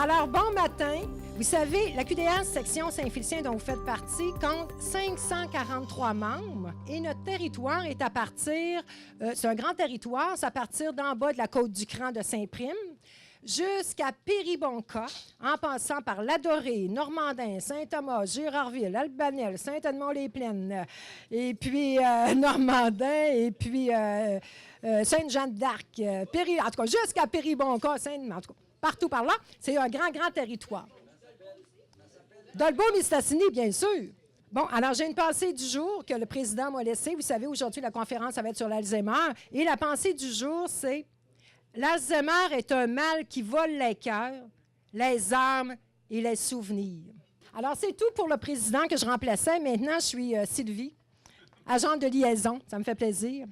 Alors, bon matin. Vous savez, la QDR section Saint-Félicien dont vous faites partie compte 543 membres et notre territoire est à partir, c'est un grand territoire, c'est à partir d'en bas de la Côte-du-Cran de Saint-Prime jusqu'à Péribonka, en passant par Ladoré, Normandin, Saint-Thomas, Girardville, Albanel, Saint-Edmond-les-Plaines, et puis Normandin, et puis Sainte-Jeanne d'Arc, en tout cas, jusqu'à Péribonka, en tout cas, partout par là. C'est un grand, grand territoire. Dolbeau-Mistassini, bien sûr. Bon, alors j'ai une pensée du jour que le président m'a laissée. Vous savez, aujourd'hui, la conférence ça va être sur l'Alzheimer. Et la pensée du jour, c'est « L'Alzheimer est un mal qui vole les cœurs, les âmes et les souvenirs. » Alors, c'est tout pour le président que je remplaçais. Maintenant, je suis Sylvie, agente de liaison. Ça me fait plaisir.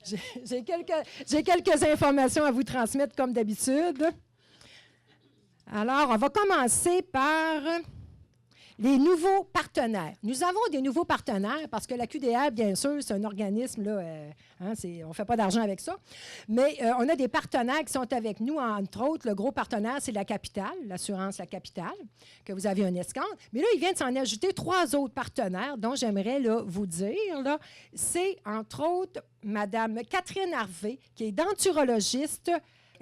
J'ai quelques informations à vous transmettre, comme d'habitude. Alors, on va commencer par les nouveaux partenaires. Nous avons des nouveaux partenaires parce que la QDR, bien sûr, c'est un organisme, là, on ne fait pas d'argent avec ça, mais on a des partenaires qui sont avec nous, entre autres. Le gros partenaire, c'est la Capitale, l'assurance La Capitale, que vous avez un escompte. Mais là, il vient de s'en ajouter 3 autres partenaires dont j'aimerais là, vous dire. Là, c'est, entre autres, Mme Catherine Harvey, qui est denturologiste.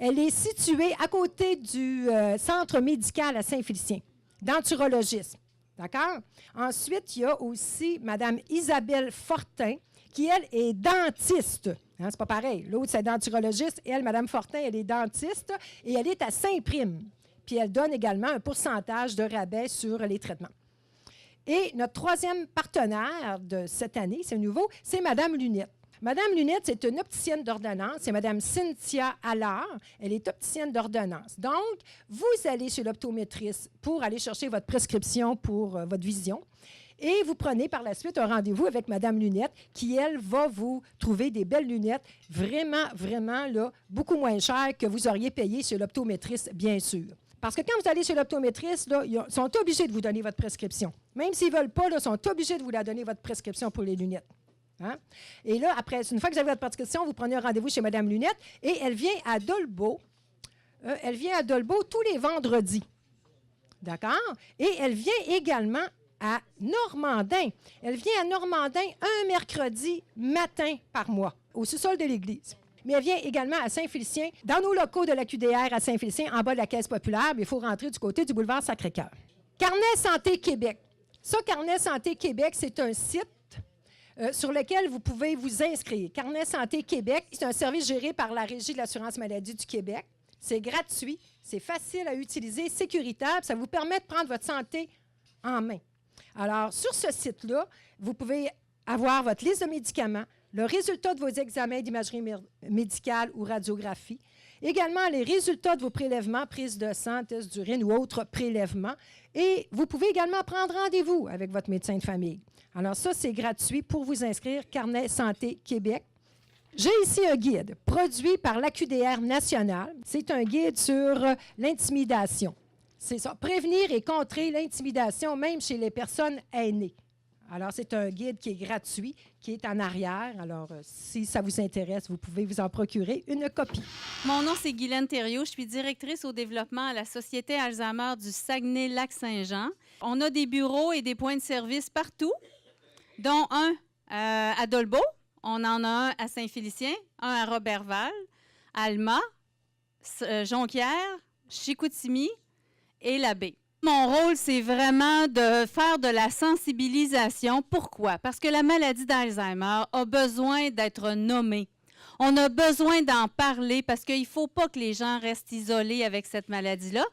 Elle est située à côté du centre médical à Saint-Félicien, denturologiste. D'accord? Ensuite, il y a aussi Mme Isabelle Fortin, qui, elle, est dentiste. Hein, c'est pas pareil. L'autre, c'est denturologiste. Elle, Mme Fortin, elle est dentiste et elle est à Saint-Prime. Puis elle donne également un pourcentage de rabais sur les traitements. Et notre 3e partenaire de cette année, c'est nouveau, c'est Mme Lunette. Mme Lunette, c'est une opticienne d'ordonnance. C'est Mme Cynthia Allard. Elle est opticienne d'ordonnance. Donc, vous allez chez l'optométriste pour aller chercher votre prescription pour votre vision. Et vous prenez par la suite un rendez-vous avec Mme Lunette qui, elle, va vous trouver des belles lunettes vraiment, vraiment, là, beaucoup moins chères que vous auriez payé chez l'optométriste, bien sûr. Parce que quand vous allez chez l'optométriste, là, ils sont obligés de vous donner votre prescription. Même s'ils ne veulent pas, là, ils sont obligés de vous la donner, votre prescription pour les lunettes. Hein? Et là, après, une fois que vous avez votre prescription, vous prenez un rendez-vous chez Mme Lunette et elle vient à Dolbeau. Elle vient à Dolbeau tous les vendredis. D'accord? Et elle vient également à Normandin. Elle vient à Normandin un mercredi matin par mois, au sous-sol de l'église. Mais elle vient également à Saint-Félicien, dans nos locaux de la QDR à Saint-Félicien, en bas de la Caisse populaire, mais il faut rentrer du côté du boulevard Sacré-Cœur. Carnet Santé Québec. Ça, Carnet Santé Québec, c'est un site sur lequel vous pouvez vous inscrire. Carnet Santé Québec, c'est un service géré par la Régie de l'assurance maladie du Québec. C'est gratuit, c'est facile à utiliser, sécuritaire, ça vous permet de prendre votre santé en main. Alors, sur ce site-là, vous pouvez avoir votre liste de médicaments, le résultat de vos examens d'imagerie médicale ou radiographie, également les résultats de vos prélèvements, prise de sang, test d'urine ou autres prélèvements. Et vous pouvez également prendre rendez-vous avec votre médecin de famille. Alors ça, c'est gratuit pour vous inscrire, Carnet Santé Québec. J'ai ici un guide produit par l'AQDR nationale. C'est un guide sur l'intimidation. C'est ça, prévenir et contrer l'intimidation, même chez les personnes aînées. Alors, c'est un guide qui est gratuit, qui est en arrière. Alors, si ça vous intéresse, vous pouvez vous en procurer une copie. Mon nom, c'est Guylaine Thériault. Je suis directrice au développement à la Société Alzheimer du Saguenay-Lac-Saint-Jean. On a des bureaux et des points de service partout, dont un à Dolbeau. On en a un à Saint-Félicien, un à Roberval, Alma, Jonquière, Chicoutimi et la Baie. Mon rôle, c'est vraiment de faire de la sensibilisation. Pourquoi? Parce que la maladie d'Alzheimer a besoin d'être nommée. On a besoin d'en parler parce qu'il ne faut pas que les gens restent isolés avec cette maladie-là.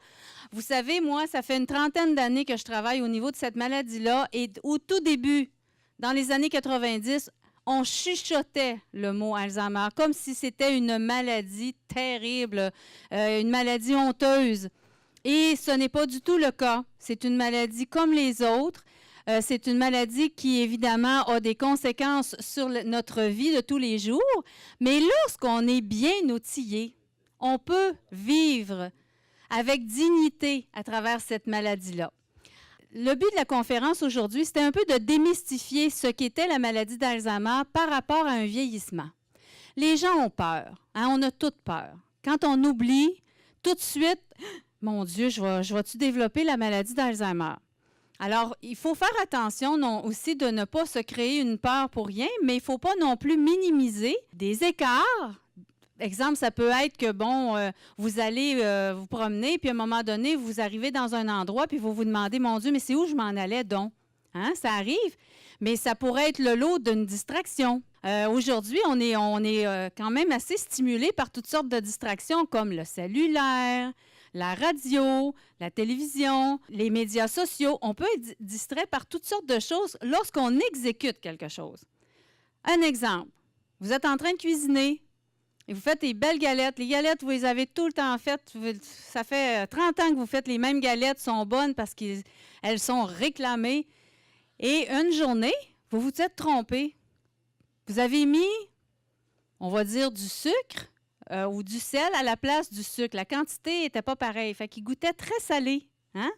Vous savez, moi, ça fait une 30aine d'années que je travaille au niveau de cette maladie-là et au tout début, dans les années 90, on chuchotait le mot Alzheimer comme si c'était une maladie terrible, une maladie honteuse. Et ce n'est pas du tout le cas. C'est une maladie comme les autres. C'est une maladie qui, évidemment, a des conséquences sur notre vie de tous les jours. Mais lorsqu'on est bien outillé, on peut vivre avec dignité à travers cette maladie-là. Le but de la conférence aujourd'hui, c'était un peu de démystifier ce qu'était la maladie d'Alzheimer par rapport à un vieillissement. Les gens ont peur. Hein, on a toutes peur. Quand on oublie, tout de suite, mon Dieu, je vais-tu développer la maladie d'Alzheimer? Alors, il faut faire attention aussi de ne pas se créer une peur pour rien, mais il ne faut pas non plus minimiser des écarts. Exemple, ça peut être que, vous allez vous promener, puis à un moment donné, vous arrivez dans un endroit, puis vous vous demandez, mon Dieu, mais c'est où je m'en allais donc? Hein? Ça arrive, mais ça pourrait être le lot d'une distraction. Aujourd'hui, on est quand même assez stimulé par toutes sortes de distractions comme le cellulaire, la radio, la télévision, les médias sociaux. On peut être distrait par toutes sortes de choses lorsqu'on exécute quelque chose. Un exemple, vous êtes en train de cuisiner et vous faites des belles galettes. Les galettes, vous les avez tout le temps faites. Ça fait 30 ans que vous faites les mêmes galettes, sont bonnes parce qu'elles sont réclamées. Et une journée, vous vous êtes trompé. Vous avez mis, on va dire, du sucre ou du sel à la place du sucre. La quantité n'était pas pareille. Fait qu'il goûtait très salé. Hein?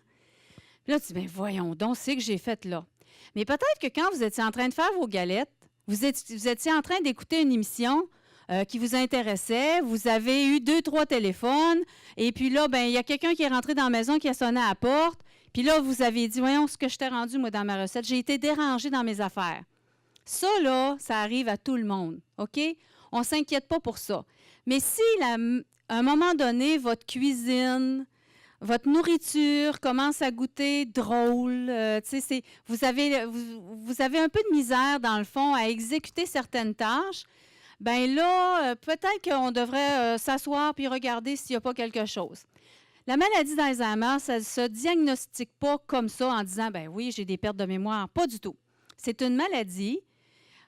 Puis là, tu dis, bien, voyons donc, c'est que j'ai fait là. Mais peut-être que quand vous étiez en train de faire vos galettes, vous étiez en train d'écouter une émission qui vous intéressait, vous avez eu 2-3 téléphones, et puis là, il y a quelqu'un qui est rentré dans la maison, qui a sonné à la porte, puis là, vous avez dit, voyons ce que je t'ai rendu, moi, dans ma recette, j'ai été dérangée dans mes affaires. Ça, là, ça arrive à tout le monde, OK? On ne s'inquiète pas pour ça. Mais si, à un moment donné, votre cuisine, votre nourriture commence à goûter drôle, vous avez un peu de misère, dans le fond, à exécuter certaines tâches, bien là, peut-être qu'on devrait s'asseoir puis regarder s'il n'y a pas quelque chose. La maladie d'Alzheimer, ça ne se diagnostique pas comme ça en disant, ben oui, j'ai des pertes de mémoire. Pas du tout. C'est une maladie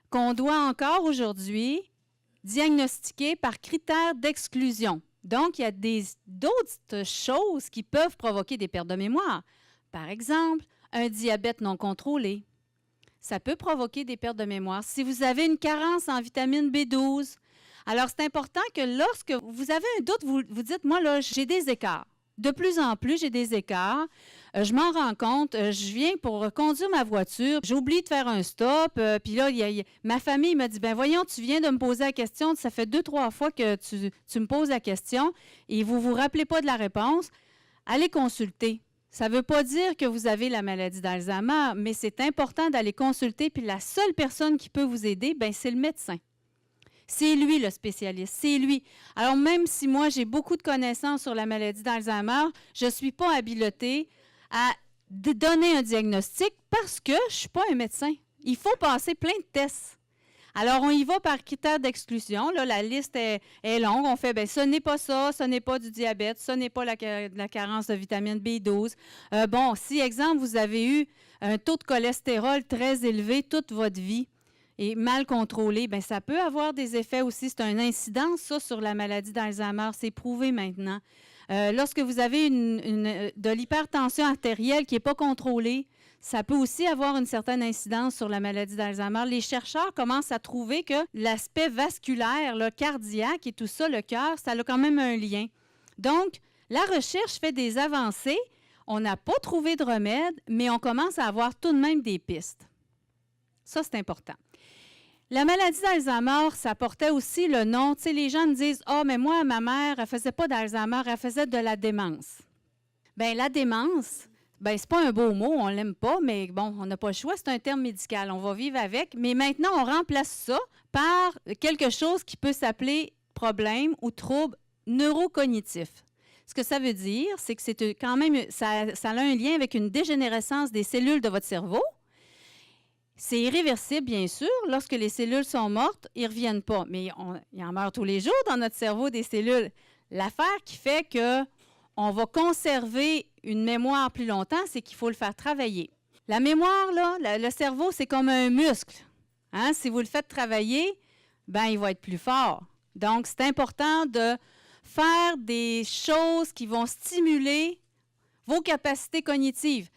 qu'on doit encore aujourd'hui diagnostiquer par critères d'exclusion. Donc, il y a d'autres choses qui peuvent provoquer des pertes de mémoire. Par exemple, un diabète non contrôlé. Ça peut provoquer des pertes de mémoire. Si vous avez une carence en vitamine B12, alors c'est important que lorsque vous avez un doute, vous dites, moi, là, j'ai des écarts. De plus en plus, j'ai des écarts. Je m'en rends compte. Je viens pour conduire ma voiture. J'oublie de faire un stop. Puis là, ma famille me dit, ben voyons, tu viens de me poser la question. Ça fait 2-3 fois que tu me poses la question et vous ne vous rappelez pas de la réponse. Allez consulter. Ça ne veut pas dire que vous avez la maladie d'Alzheimer, mais c'est important d'aller consulter. Puis la seule personne qui peut vous aider, ben c'est le médecin. C'est lui le spécialiste, c'est lui. Alors même si moi j'ai beaucoup de connaissances sur la maladie d'Alzheimer, je ne suis pas habilitée à donner un diagnostic parce que je ne suis pas un médecin. Il faut passer plein de tests. Alors, on y va par critères d'exclusion. Là, la liste est longue. On fait, bien, ce n'est pas ça, ce n'est pas du diabète, ce n'est pas la carence de vitamine B12. Si, exemple, vous avez eu un taux de cholestérol très élevé toute votre vie et mal contrôlé, bien, ça peut avoir des effets aussi. C'est un incident, ça, sur la maladie d'Alzheimer. C'est prouvé maintenant. Lorsque vous avez de l'hypertension artérielle qui n'est pas contrôlée, ça peut aussi avoir une certaine incidence sur la maladie d'Alzheimer. Les chercheurs commencent à trouver que l'aspect vasculaire, le cardiaque et tout ça, le cœur, ça a quand même un lien. Donc, la recherche fait des avancées. On n'a pas trouvé de remède, mais on commence à avoir tout de même des pistes. Ça, c'est important. La maladie d'Alzheimer, ça portait aussi le nom. Tu sais, les gens me disent « Ah, mais moi, ma mère, elle ne faisait pas d'Alzheimer, elle faisait de la démence. » Bien, la démence, bien, c'est pas un beau mot, on ne l'aime pas, mais bon, on n'a pas le choix, c'est un terme médical, on va vivre avec. Mais maintenant, on remplace ça par quelque chose qui peut s'appeler problème ou trouble neurocognitif. Ce que ça veut dire, c'est que c'est quand même, ça a un lien avec une dégénérescence des cellules de votre cerveau. C'est irréversible, bien sûr. Lorsque les cellules sont mortes, ils ne reviennent pas. Mais il en meurt tous les jours dans notre cerveau des cellules. L'affaire qui fait qu'on va conserver une mémoire plus longtemps, c'est qu'il faut le faire travailler. La mémoire, là, le cerveau, c'est comme un muscle. Hein? Si vous le faites travailler, ben, il va être plus fort. Donc, c'est important de faire des choses qui vont stimuler vos capacités cognitives.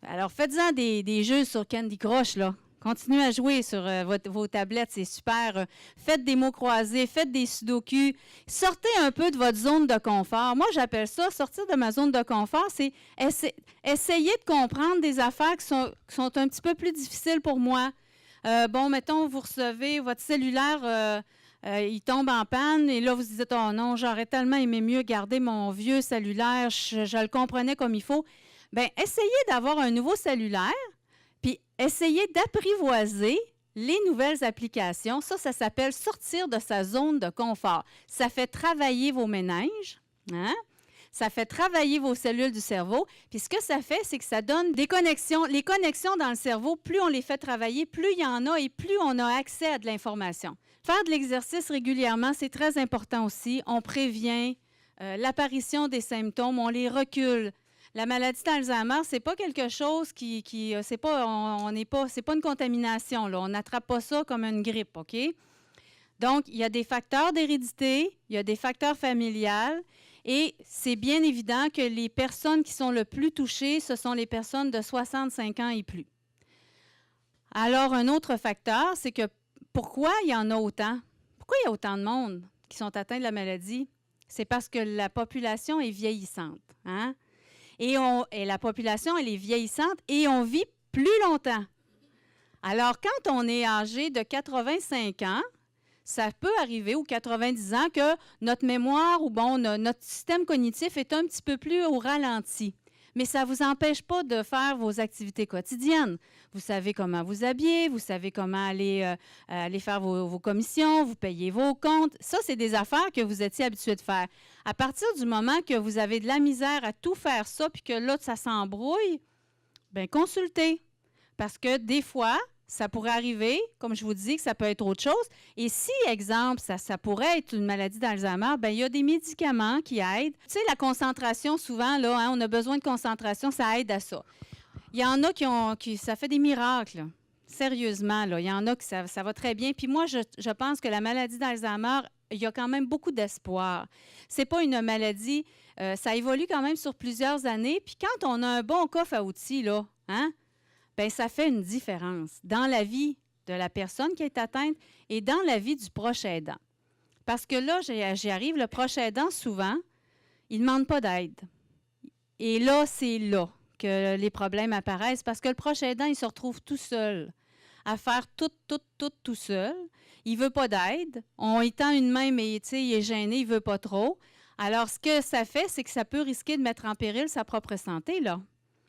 Alors, faites-en des jeux sur Candy Crush, là. Continuez à jouer sur vos tablettes, c'est super. Faites des mots croisés, faites des sudoku. Sortez un peu de votre zone de confort. Moi, j'appelle ça sortir de ma zone de confort, c'est essayer de comprendre des affaires qui sont un petit peu plus difficiles pour moi. Mettons, vous recevez votre cellulaire il tombe en panne et là, vous dites « Oh non, j'aurais tellement aimé mieux garder mon vieux cellulaire, je le comprenais comme il faut. » Bien, essayez d'avoir un nouveau cellulaire, puis essayez d'apprivoiser les nouvelles applications. Ça s'appelle sortir de sa zone de confort. Ça fait travailler vos méninges, hein? Ça fait travailler vos cellules du cerveau. Puis ce que ça fait, c'est que ça donne des connexions. Les connexions dans le cerveau, plus on les fait travailler, plus il y en a et plus on a accès à de l'information. Faire de l'exercice régulièrement, c'est très important aussi. On prévient l'apparition des symptômes, on les recule. La maladie d'Alzheimer, c'est pas quelque chose c'est pas une contamination, là. On n'attrape pas ça comme une grippe, OK? Donc, il y a des facteurs d'hérédité, il y a des facteurs familiales, et c'est bien évident que les personnes qui sont le plus touchées, ce sont les personnes de 65 ans et plus. Alors, un autre facteur, c'est que pourquoi il y en a autant? Pourquoi il y a autant de monde qui sont atteints de la maladie? C'est parce que la population est vieillissante, hein? Et la population, elle est vieillissante et on vit plus longtemps. Alors, quand on est âgé de 85 ans, ça peut arriver, ou 90 ans, que notre mémoire ou notre système cognitif est un petit peu plus au ralenti. Mais ça ne vous empêche pas de faire vos activités quotidiennes. Vous savez comment vous habiller, vous savez comment aller faire vos commissions, vous payez vos comptes. Ça, c'est des affaires que vous étiez habitué de faire. À partir du moment que vous avez de la misère à tout faire ça, puis que là, ça s'embrouille, bien, consultez. Parce que des fois, ça pourrait arriver, comme je vous dis, que ça peut être autre chose. Et si, exemple, ça pourrait être une maladie d'Alzheimer, bien, il y a des médicaments qui aident. Tu sais, la concentration, souvent, là, hein, on a besoin de concentration, ça aide à ça. Il y en a ça fait des miracles, là. Sérieusement, là. Il y en a qui ça va très bien. Puis moi, je pense que la maladie d'Alzheimer, il y a quand même beaucoup d'espoir. C'est pas une maladie, ça évolue quand même sur plusieurs années. Puis quand on a un bon coffre à outils, là, hein, bien, ça fait une différence dans la vie de la personne qui est atteinte et dans la vie du proche aidant. Parce que là, j'y arrive, le proche aidant, souvent, il ne demande pas d'aide. Et là, c'est là que les problèmes apparaissent parce que le proche aidant, il se retrouve tout seul à faire tout seul. Il ne veut pas d'aide. On y tend une main, mais il est gêné, il ne veut pas trop. Alors, ce que ça fait, c'est que ça peut risquer de mettre en péril sa propre santé, là.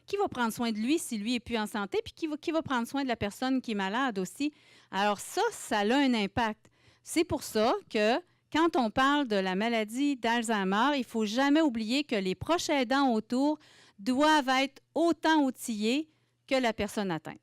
Qui va prendre soin de lui si lui n'est plus en santé, puis qui va prendre soin de la personne qui est malade aussi? Alors ça a un impact. C'est pour ça que quand on parle de la maladie d'Alzheimer, il ne faut jamais oublier que les proches aidants autour doivent être autant outillés que la personne atteinte.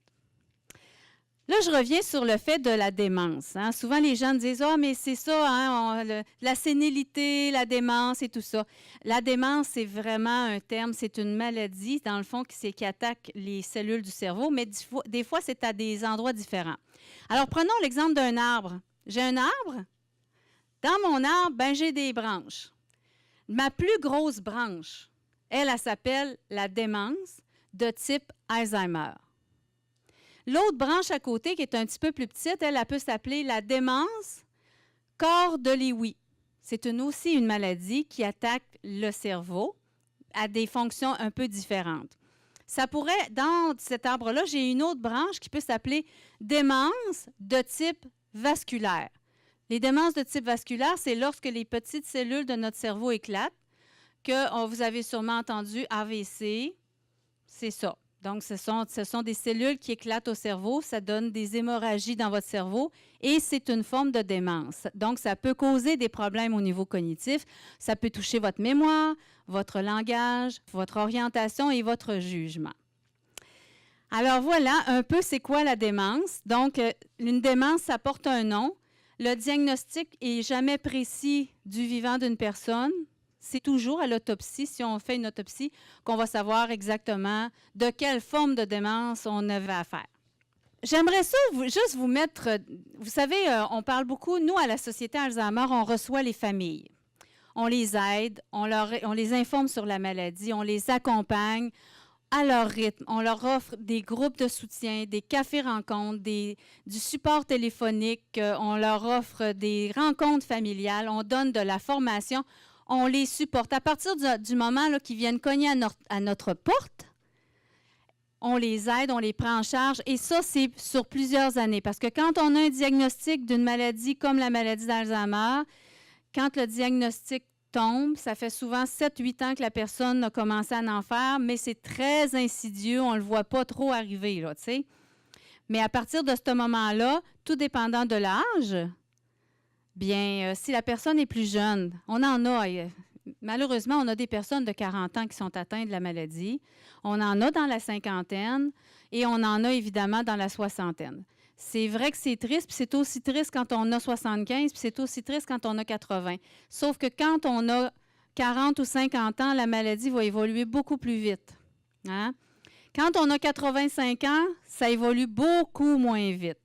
Là, je reviens sur le fait de la démence. Hein. Souvent, les gens disent « Ah, mais c'est ça, hein, la sénilité, la démence et tout ça. » La démence, c'est vraiment un terme, c'est une maladie, dans le fond, qui attaque les cellules du cerveau, mais des fois, c'est à des endroits différents. Alors, prenons l'exemple d'un arbre. J'ai un arbre. Dans mon arbre, ben, j'ai des branches. Ma plus grosse branche, elle s'appelle la démence de type Alzheimer. L'autre branche à côté, qui est un petit peu plus petite, elle peut s'appeler la démence corps de Lewy. C'est aussi une maladie qui attaque le cerveau à des fonctions un peu différentes. Ça pourrait, dans cet arbre-là, j'ai une autre branche qui peut s'appeler démence de type vasculaire. Les démences de type vasculaire, c'est lorsque les petites cellules de notre cerveau éclatent, que vous avez sûrement entendu AVC, c'est ça. Donc, ce sont des cellules qui éclatent au cerveau, ça donne des hémorragies dans votre cerveau et c'est une forme de démence. Donc, ça peut causer des problèmes au niveau cognitif, ça peut toucher votre mémoire, votre langage, votre orientation et votre jugement. Alors voilà un peu c'est quoi la démence. Donc, une démence, ça porte un nom. Le diagnostic n'est jamais précis du vivant d'une personne. C'est toujours à l'autopsie, si on fait une autopsie, qu'on va savoir exactement de quelle forme de démence on avait affaire. J'aimerais ça juste vous mettre, vous savez, on parle beaucoup, nous, à la Société Alzheimer, on reçoit les familles. On les aide, on les informe sur la maladie, on les accompagne à leur rythme. On leur offre des groupes de soutien, des cafés-rencontres, du support téléphonique, on leur offre des rencontres familiales, on donne de la formation. On les supporte. À partir du moment qu'ils viennent cogner à notre porte, on les aide, on les prend en charge. Et ça, c'est sur plusieurs années. Parce que quand on a un diagnostic d'une maladie comme la maladie d'Alzheimer, quand le diagnostic tombe, ça fait souvent 7-8 ans que la personne a commencé à en faire, mais c'est très insidieux, on ne le voit pas trop arriver, là, tu sais. Mais à partir de ce moment-là, tout dépendant de l'âge, bien, si la personne est plus jeune, on en a, malheureusement, on a des personnes de 40 ans qui sont atteintes de la maladie, on en a dans la cinquantaine et on en a évidemment dans la soixantaine. C'est vrai que c'est triste, puis c'est aussi triste quand on a 75, puis c'est aussi triste quand on a 80. Sauf que quand on a 40 ou 50 ans, la maladie va évoluer beaucoup plus vite. Hein? Quand on a 85 ans, ça évolue beaucoup moins vite.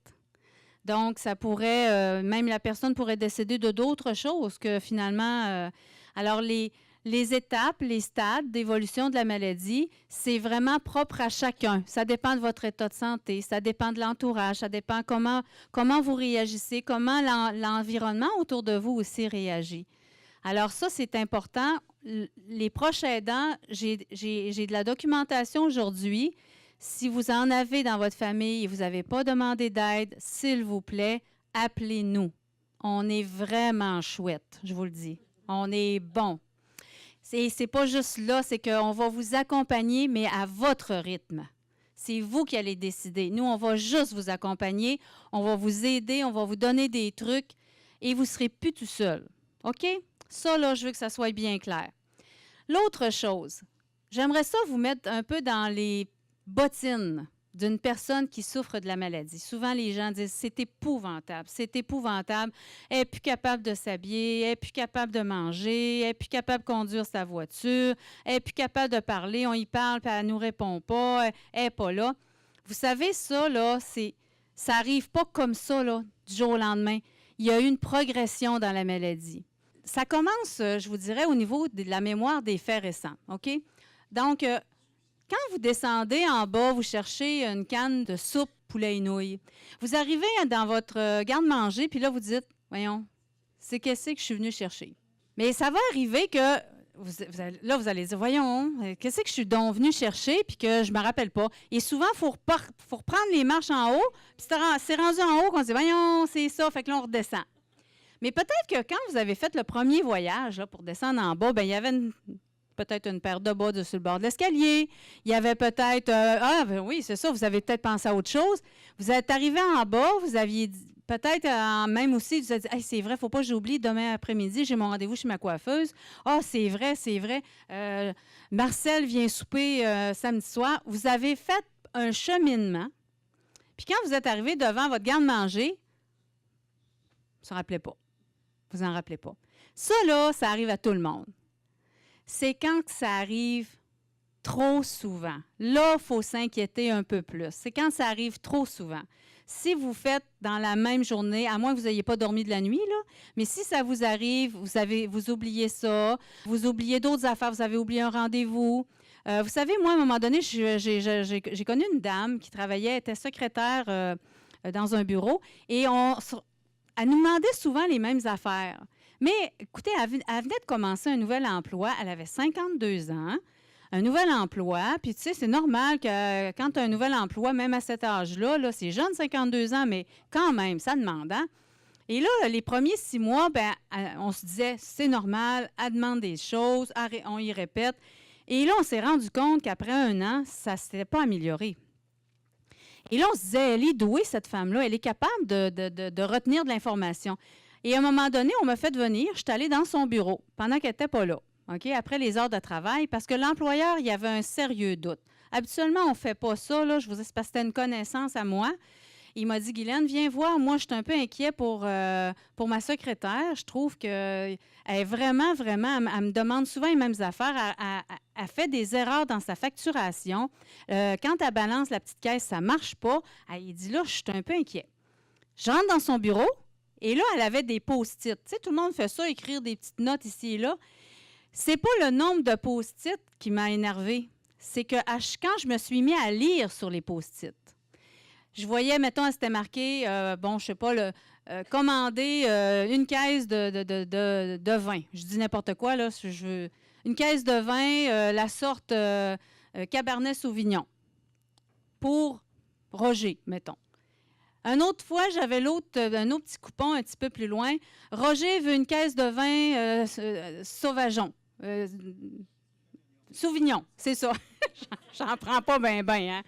Donc, ça pourrait, même la personne pourrait décéder de d'autres choses que finalement... alors, les étapes, les stades d'évolution de la maladie, c'est vraiment propre à chacun. Ça dépend de votre état de santé, ça dépend de l'entourage, ça dépend comment vous réagissez, comment l'environnement autour de vous aussi réagit. Alors ça, c'est important. Les proches aidants, j'ai de la documentation aujourd'hui. Si vous en avez dans votre famille et vous n'avez pas demandé d'aide, s'il vous plaît, appelez-nous. On est vraiment chouette, je vous le dis. On est bon. C'est pas juste là, c'est qu'on va vous accompagner, mais à votre rythme. C'est vous qui allez décider. Nous, on va juste vous accompagner, on va vous aider, on va vous donner des trucs et vous ne serez plus tout seul. OK? Ça, là, je veux que ça soit bien clair. L'autre chose, j'aimerais ça vous mettre un peu dans les bottines d'une personne qui souffre de la maladie. Souvent, les gens disent « c'est épouvantable, c'est épouvantable, elle n'est plus capable de s'habiller, elle n'est plus capable de manger, elle n'est plus capable de conduire sa voiture, elle n'est plus capable de parler, on y parle, puis elle ne nous répond pas, elle n'est pas là. » Vous savez, ça, là, ça n'arrive pas comme ça, là, du jour au lendemain. Il y a eu une progression dans la maladie. Ça commence, je vous dirais, au niveau de la mémoire des faits récents, OK? Donc, quand vous descendez en bas, vous cherchez une canne de soupe poulet et nouilles. Vous arrivez dans votre garde-manger, puis là, vous dites, voyons, c'est qu'est-ce que je suis venue chercher? Mais ça va arriver que, vous allez dire, voyons, qu'est-ce que je suis donc venue chercher, puis que je ne me rappelle pas. Et souvent, il faut reprendre les marches en haut, puis c'est rendu en haut qu'on se dit, voyons, c'est ça, fait que là, on redescend. Mais peut-être que quand vous avez fait le premier voyage là, pour descendre en bas, bien, il y avait peut-être une paire de bas sur le bord de l'escalier. Il y avait peut-être... ben oui, c'est ça, vous avez peut-être pensé à autre chose. Vous êtes arrivé en bas, vous aviez peut-être même aussi, vous avez dit hey, « c'est vrai, il ne faut pas que j'oublie, demain après-midi, j'ai mon rendez-vous chez ma coiffeuse. Ah, c'est vrai. Marcel vient souper samedi soir. » Vous avez fait un cheminement. Puis quand vous êtes arrivé devant votre garde-manger, vous ne vous en rappelez pas. Ça, là, ça arrive à tout le monde. C'est quand que ça arrive trop souvent. Là, il faut s'inquiéter un peu plus. C'est quand ça arrive trop souvent. Si vous faites dans la même journée, à moins que vous n'ayez pas dormi de la nuit, là, mais si ça vous arrive, vous oubliez ça, vous oubliez d'autres affaires, vous avez oublié un rendez-vous. Vous savez, moi, à un moment donné, j'ai connu une dame qui travaillait, était secrétaire dans un bureau, et elle nous demandait souvent les mêmes affaires. Mais écoutez, elle venait de commencer un nouvel emploi. Elle avait 52 ans, un nouvel emploi. Puis tu sais, c'est normal que quand tu as un nouvel emploi, même à cet âge-là, là, c'est jeune, 52 ans, mais quand même, ça demande. Hein? Et là, les premiers 6 mois, ben, on se disait, c'est normal, elle demande des choses, on y répète. Et là, on s'est rendu compte qu'après 1 an, ça ne s'était pas amélioré. Et là, on se disait, elle est douée, cette femme-là, elle est capable de retenir de l'information. Et à un moment donné, on m'a fait venir, je suis allée dans son bureau pendant qu'elle n'était pas là, okay, après les heures de travail, parce que l'employeur, il y avait un sérieux doute. Habituellement, on ne fait pas ça, là, je vous dis, parce que c'était une connaissance à moi. Il m'a dit, Guylaine, viens voir, moi, je suis un peu inquiet pour ma secrétaire. Je trouve qu'elle est vraiment, elle me demande souvent les mêmes affaires. Elle fait des erreurs dans sa facturation. Quand elle balance la petite caisse, ça ne marche pas. Il dit, là, je suis un peu inquiet. Je rentre dans son bureau. Et là, elle avait des post-it. Tu sais, tout le monde fait ça, écrire des petites notes ici et là. C'est pas le nombre de post-it qui m'a énervée. C'est que quand je me suis mis à lire sur les post-it, je voyais, mettons, elle s'était marqué, je sais pas, commander une caisse de vin. Je dis n'importe quoi, là. Une caisse de vin, la sorte Cabernet Sauvignon. pour Roger, mettons. Une autre fois, j'avais un autre petit coupon un petit peu plus loin. Roger veut une caisse de vin Sauvageon. Sauvignon, c'est ça. J'en prends pas bien, hein?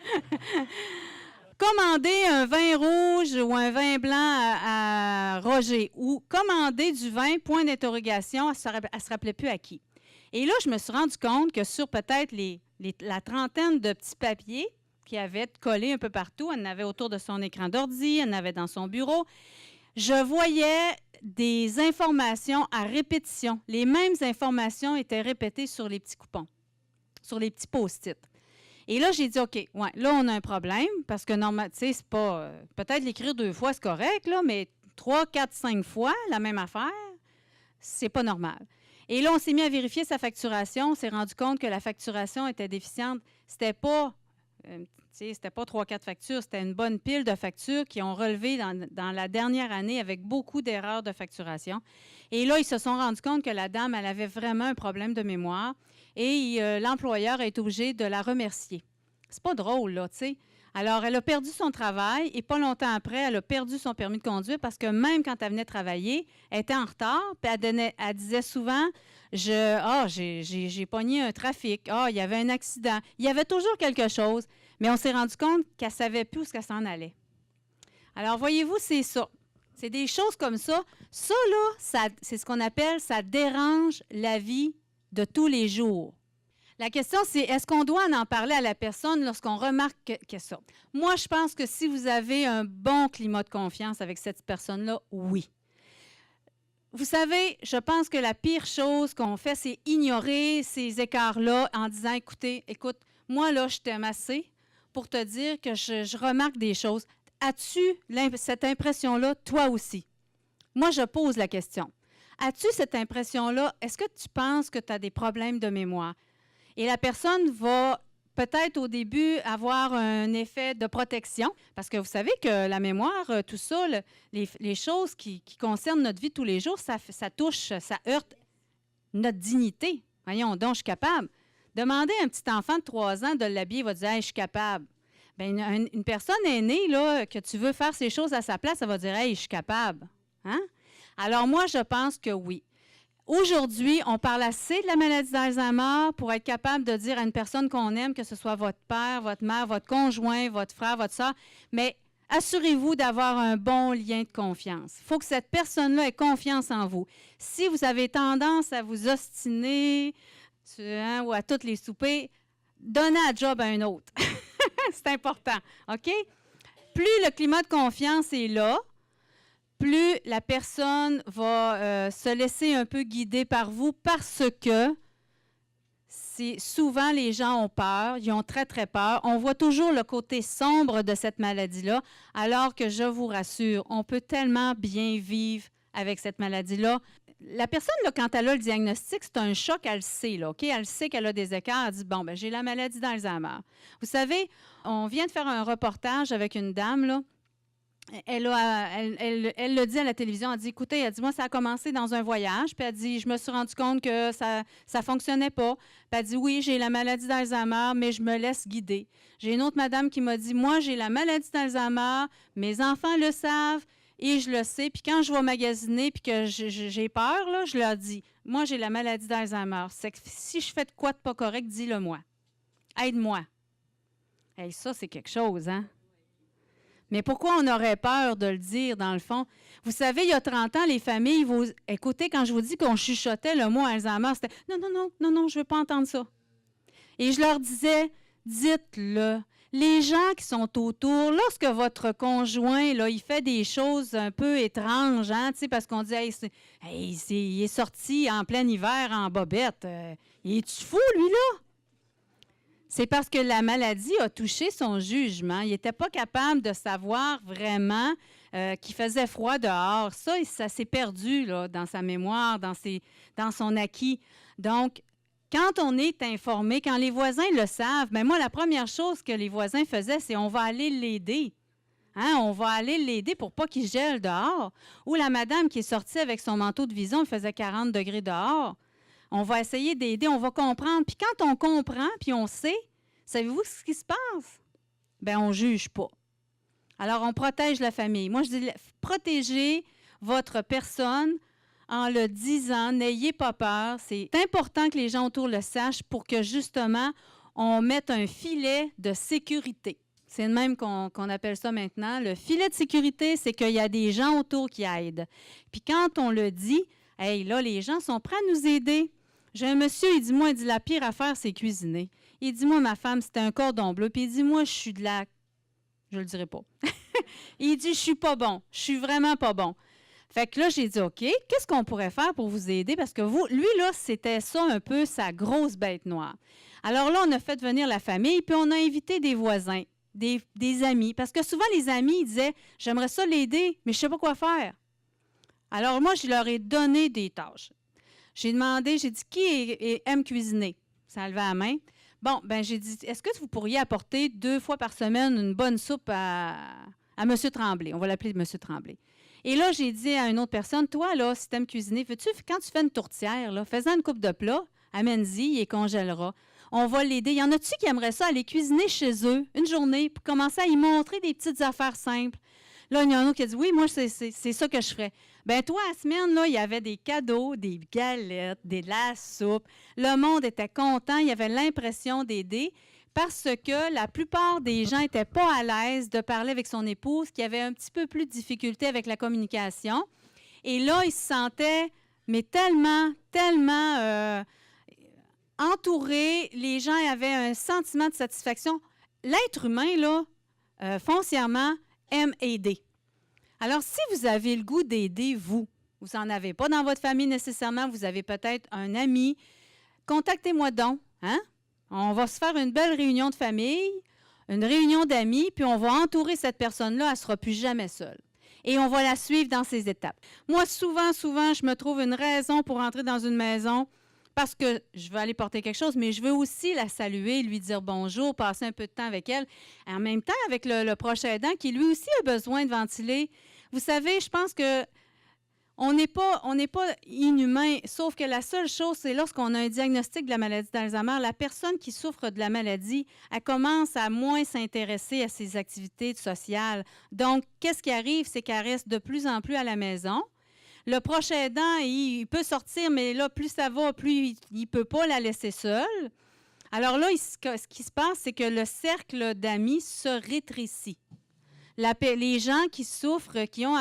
Commander un vin rouge ou un vin blanc à Roger ou commander du vin, point d'interrogation, elle ne se rappelait plus à qui. Et là, je me suis rendu compte que sur peut-être la trentaine de petits papiers qui avaient collés un peu partout, elle en avait autour de son écran d'ordi, elle en avait dans son bureau, je voyais des informations à répétition. Les mêmes informations étaient répétées sur les petits coupons, sur les petits post-it. Et là, j'ai dit, OK, ouais, là, on a un problème, parce que normalement, tu sais, c'est pas... peut-être l'écrire 2 fois, c'est correct, là, mais 3, 4, 5 fois, la même affaire, c'est pas normal. Et là, on s'est mis à vérifier sa facturation. On s'est rendu compte que la facturation était déficiente. C'était pas 3, 4 factures, c'était une bonne pile de factures qui ont relevé dans la dernière année avec beaucoup d'erreurs de facturation. Et là, ils se sont rendus compte que la dame, elle avait vraiment un problème de mémoire. Et l'employeur a été obligé de la remercier. C'est pas drôle, là, tu sais. Alors, elle a perdu son travail et pas longtemps après, elle a perdu son permis de conduire parce que même quand elle venait travailler, elle était en retard, puis elle disait souvent j'ai pogné un trafic, il y avait un accident. Il y avait toujours quelque chose, mais on s'est rendu compte qu'elle ne savait plus où qu'elle s'en allait. Alors, voyez-vous, c'est ça. C'est des choses comme ça. Ça, là, c'est ce qu'on appelle, ça dérange la vie de tous les jours. La question, c'est est-ce qu'on doit en parler à la personne lorsqu'on remarque que ça? Moi, je pense que si vous avez un bon climat de confiance avec cette personne-là, oui. Vous savez, je pense que la pire chose qu'on fait, c'est ignorer ces écarts-là en disant, écoute, moi, là, je t'aime assez pour te dire que je remarque des choses. As-tu cette impression-là, toi aussi? Moi, je pose la question. As-tu cette impression-là? Est-ce que tu penses que tu as des problèmes de mémoire? Et la personne va peut-être au début avoir un effet de protection, parce que vous savez que la mémoire, tout ça, les choses qui concernent notre vie tous les jours, ça touche, ça heurte notre dignité. Voyons donc, je suis capable. Demandez à un petit enfant de 3 ans de l'habiller, il va dire hey, « je suis capable ». Bien, une personne aînée, là, que tu veux faire ces choses à sa place, elle va dire « hey, je suis capable ». Hein? Alors moi, je pense que oui. Aujourd'hui, on parle assez de la maladie d'Alzheimer pour être capable de dire à une personne qu'on aime, que ce soit votre père, votre mère, votre conjoint, votre frère, votre soeur, mais assurez-vous d'avoir un bon lien de confiance. Il faut que cette personne-là ait confiance en vous. Si vous avez tendance à vous ostiner ou à tous les soupers, donnez un job à un autre. C'est important, OK? Plus le climat de confiance est là, plus la personne va se laisser un peu guider par vous parce que souvent les gens ont peur, ils ont très, très peur. On voit toujours le côté sombre de cette maladie-là, alors que je vous rassure, on peut tellement bien vivre avec cette maladie-là. La personne, là, quand elle a le diagnostic, c'est un choc, elle le sait, là, OK? Elle sait qu'elle a des écarts, elle dit, bon, ben j'ai la maladie d'Alzheimer. Vous savez, on vient de faire un reportage avec une dame, là. Elle l'a dit à la télévision, elle dit, écoutez, elle dit, moi, ça a commencé dans un voyage, puis elle dit, je me suis rendu compte que ça ne fonctionnait pas. Puis elle dit, oui, j'ai la maladie d'Alzheimer, mais je me laisse guider. J'ai une autre madame qui m'a dit, moi, j'ai la maladie d'Alzheimer, mes enfants le savent, et je le sais, puis quand je vais magasiner, puis que j'ai peur, là, je leur dis, moi, j'ai la maladie d'Alzheimer. C'est que si je fais de quoi de pas correct, dis-le-moi. Aide-moi. Hey, ça, c'est quelque chose, hein? Mais pourquoi on aurait peur de le dire, dans le fond? Vous savez, il y a 30 ans, les familles, écoutez, quand je vous dis qu'on chuchotait le mot Alzheimer, c'était « Non, je ne veux pas entendre ça. » Et je leur disais, dites-le. Les gens qui sont autour, lorsque votre conjoint, là, il fait des choses un peu étranges, hein, parce qu'on dit « il est sorti en plein hiver en bobette. Il est-tu fou, lui, là? » C'est parce que la maladie a touché son jugement. Il n'était pas capable de savoir vraiment qu'il faisait froid dehors. Ça s'est perdu là, dans sa mémoire, dans son acquis. Donc, quand on est informé, quand les voisins le savent, bien moi, la première chose que les voisins faisaient, c'est on va aller l'aider. Hein, on va aller l'aider pour pas qu'il gèle dehors. Ou la madame qui est sortie avec son manteau de vison, il faisait 40 degrés dehors. On va essayer d'aider, on va comprendre. Puis quand on comprend, puis on sait, savez-vous ce qui se passe? bien, on ne juge pas. Alors, on protège la famille. Moi, je dis, protégez votre personne en le disant, n'ayez pas peur. C'est important que les gens autour le sachent pour que, justement, on mette un filet de sécurité. C'est le même qu'on appelle ça maintenant. Le filet de sécurité, c'est qu'il y a des gens autour qui aident. Puis quand on le dit, hey, là, les gens sont prêts à nous aider. J'ai un monsieur, il dit, moi, il dit, la pire affaire, c'est cuisiner. Il dit, moi, ma femme, c'était un cordon bleu. Puis il dit, moi, je suis de la... Je le dirai pas. Il dit, je suis pas bon. Je suis vraiment pas bon. Fait que là, j'ai dit, OK, qu'est-ce qu'on pourrait faire pour vous aider? Parce que lui, là, c'était ça un peu sa grosse bête noire. Alors là, on a fait venir la famille, puis on a invité des voisins, des amis. Parce que souvent, les amis, ils disaient, j'aimerais ça l'aider, mais je ne sais pas quoi faire. Alors moi, je leur ai donné des tâches. J'ai demandé, j'ai dit, qui aime cuisiner? Ça a levé la main. Bon, ben j'ai dit, est-ce que vous pourriez apporter 2 fois par semaine une bonne soupe à M. Tremblay? On va l'appeler M. Tremblay. Et là, j'ai dit à une autre personne, toi, là, si tu aimes cuisiner, veux-tu, quand tu fais une tourtière, là, fais-en une coupe de plats, amène-y, il congèlera. On va l'aider. Y en a-tu qui aimeraient ça, aller cuisiner chez eux une journée pour commencer à y montrer des petites affaires simples? Là, il y en a un autre qui a dit, oui, moi, c'est ça que je ferais. Bien, toi, à la semaine, là, il y avait des cadeaux, des galettes, de la soupe. Le monde était content, il y avait l'impression d'aider parce que la plupart des gens n'étaient pas à l'aise de parler avec son épouse, qui avait un petit peu plus de difficulté avec la communication. Et là, ils se sentaient, mais tellement entourés. Les gens avaient un sentiment de satisfaction. L'être humain, là, foncièrement, aime aider. Alors, si vous avez le goût d'aider, vous n'en avez pas dans votre famille nécessairement, vous avez peut-être un ami, contactez-moi donc, hein? On va se faire une belle réunion de famille, une réunion d'amis, puis on va entourer cette personne-là, elle ne sera plus jamais seule. Et on va la suivre dans ses étapes. Moi, souvent, je me trouve une raison pour entrer dans une maison parce que je veux aller porter quelque chose, mais je veux aussi la saluer, lui dire bonjour, passer un peu de temps avec elle. En même temps, avec le proche aidant qui, lui aussi, a besoin de ventiler. Vous savez, je pense que on n'est pas inhumain, sauf que la seule chose, c'est lorsqu'on a un diagnostic de la maladie d'Alzheimer, la personne qui souffre de la maladie, elle commence à moins s'intéresser à ses activités sociales. Donc, qu'est-ce qui arrive? C'est qu'elle reste de plus en plus à la maison. Le proche aidant, il peut sortir, mais là, plus ça va, plus il ne peut pas la laisser seule. Alors là, ce qui se passe, c'est que le cercle d'amis se rétrécit. Les gens qui souffrent, qui ont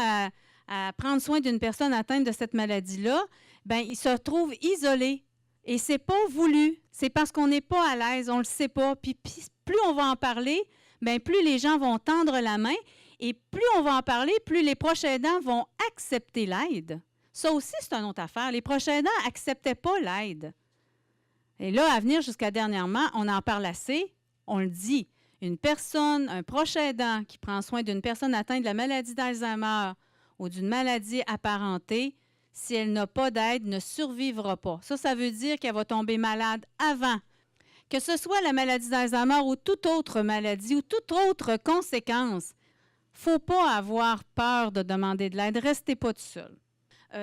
à prendre soin d'une personne atteinte de cette maladie-là, bien, ils se trouvent isolés. Et ce n'est pas voulu. C'est parce qu'on n'est pas à l'aise, on ne le sait pas. Puis plus on va en parler, bien, plus les gens vont tendre la main. Et plus on va en parler, plus les proches aidants vont accepter l'aide. Ça aussi, c'est une autre affaire. Les proches aidants n'acceptaient pas l'aide. Et là, à venir jusqu'à dernièrement, on en parle assez, on le dit. Une personne, un proche aidant qui prend soin d'une personne atteinte de la maladie d'Alzheimer ou d'une maladie apparentée, si elle n'a pas d'aide, ne survivra pas. Ça veut dire qu'elle va tomber malade avant. Que ce soit la maladie d'Alzheimer ou toute autre maladie ou toute autre conséquence, il ne faut pas avoir peur de demander de l'aide. Restez pas tout seul.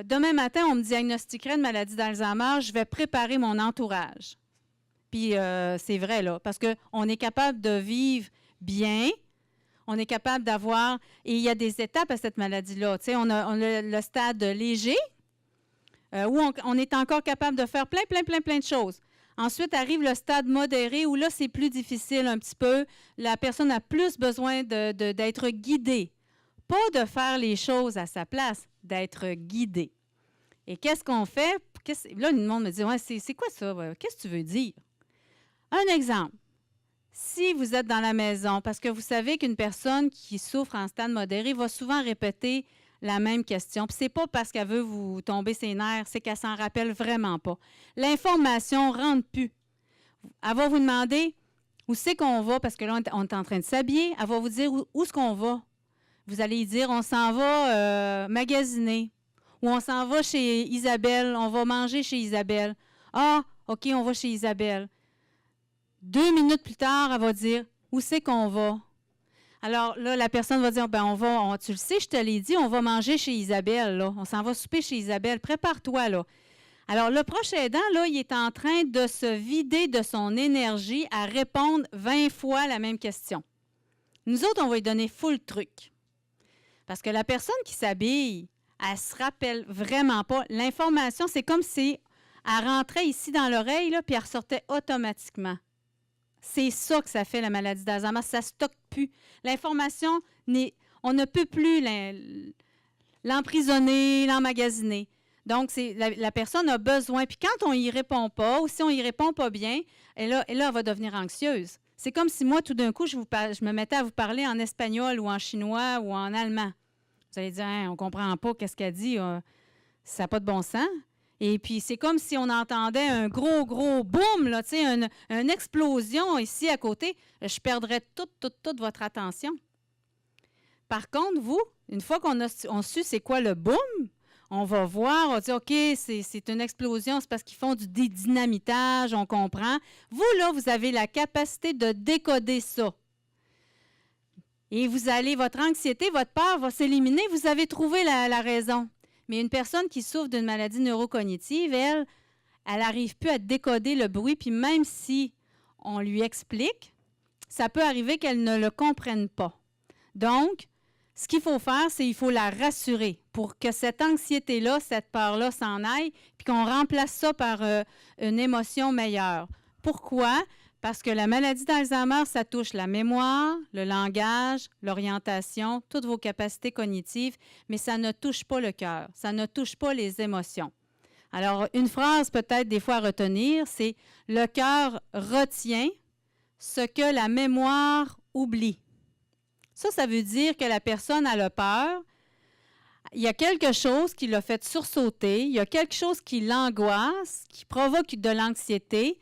Demain matin, on me diagnostiquerait une maladie d'Alzheimer, je vais préparer mon entourage. Puis c'est vrai, là, parce qu'on est capable de vivre bien, on est capable d'avoir... Et il y a des étapes à cette maladie-là. Tu sais, on a le stade léger, où on est encore capable de faire plein de choses. Ensuite, arrive le stade modéré, où là, c'est plus difficile un petit peu. La personne a plus besoin d'être guidée. Pas de faire les choses à sa place, d'être guidée. Et qu'est-ce qu'on fait? Là, le monde me dit, ouais, c'est quoi ça? Qu'est-ce que tu veux dire? Un exemple. Si vous êtes dans la maison, parce que vous savez qu'une personne qui souffre en stade modéré va souvent répéter la même question. Puis c'est pas parce qu'elle veut vous tomber ses nerfs, c'est qu'elle s'en rappelle vraiment pas. L'information ne rentre plus. Elle va vous demander où c'est qu'on va, parce que là, on est en train de s'habiller. Elle va vous dire où est-ce qu'on va. Vous allez lui dire, on s'en va magasiner. Ou on s'en va chez Isabelle, on va manger chez Isabelle. Ah, OK, on va chez Isabelle. 2 minutes plus tard, elle va dire, où c'est qu'on va? Alors là, la personne va dire, ben tu le sais, je te l'ai dit, on va manger chez Isabelle, là. On s'en va souper chez Isabelle, prépare-toi, là. Alors, le proche aidant, là, il est en train de se vider de son énergie à répondre 20 fois la même question. Nous autres, on va lui donner full truc. Parce que la personne qui s'habille, elle ne se rappelle vraiment pas. L'information, c'est comme si elle rentrait ici dans l'oreille, là, puis elle ressortait automatiquement. C'est ça que ça fait, la maladie d'Alzheimer. Ça ne stocke plus. L'information, on ne peut plus l'emprisonner, l'emmagasiner. Donc, la personne a besoin. Puis quand on n'y répond pas, ou si on n'y répond pas bien, elle va devenir anxieuse. C'est comme si moi, tout d'un coup, je me mettais à vous parler en espagnol ou en chinois ou en allemand. Vous allez dire, hein, on ne comprend pas qu'est-ce qu'elle dit. Ça n'a pas de bon sens. Et puis, c'est comme si on entendait un gros boom, là, une explosion ici à côté. Je perdrais toute votre attention. Par contre, vous, une fois qu'on a su c'est quoi le boom, on va voir, on va dire, OK, c'est une explosion, c'est parce qu'ils font du dynamitage, on comprend. Vous, là, vous avez la capacité de décoder ça. Et votre anxiété, votre peur va s'éliminer, vous avez trouvé la raison. Mais une personne qui souffre d'une maladie neurocognitive, elle n'arrive plus à décoder le bruit, puis même si on lui explique, ça peut arriver qu'elle ne le comprenne pas. Donc, ce qu'il faut faire, c'est qu'il faut la rassurer pour que cette anxiété-là, cette peur-là s'en aille, puis qu'on remplace ça par une émotion meilleure. Pourquoi? Parce que la maladie d'Alzheimer, ça touche la mémoire, le langage, l'orientation, toutes vos capacités cognitives, mais ça ne touche pas le cœur, ça ne touche pas les émotions. Alors, une phrase peut-être des fois à retenir, c'est « Le cœur retient ce que la mémoire oublie ». Ça veut dire que la personne a le peur. Il y a quelque chose qui l'a fait sursauter. Il y a quelque chose qui l'angoisse, qui provoque de l'anxiété.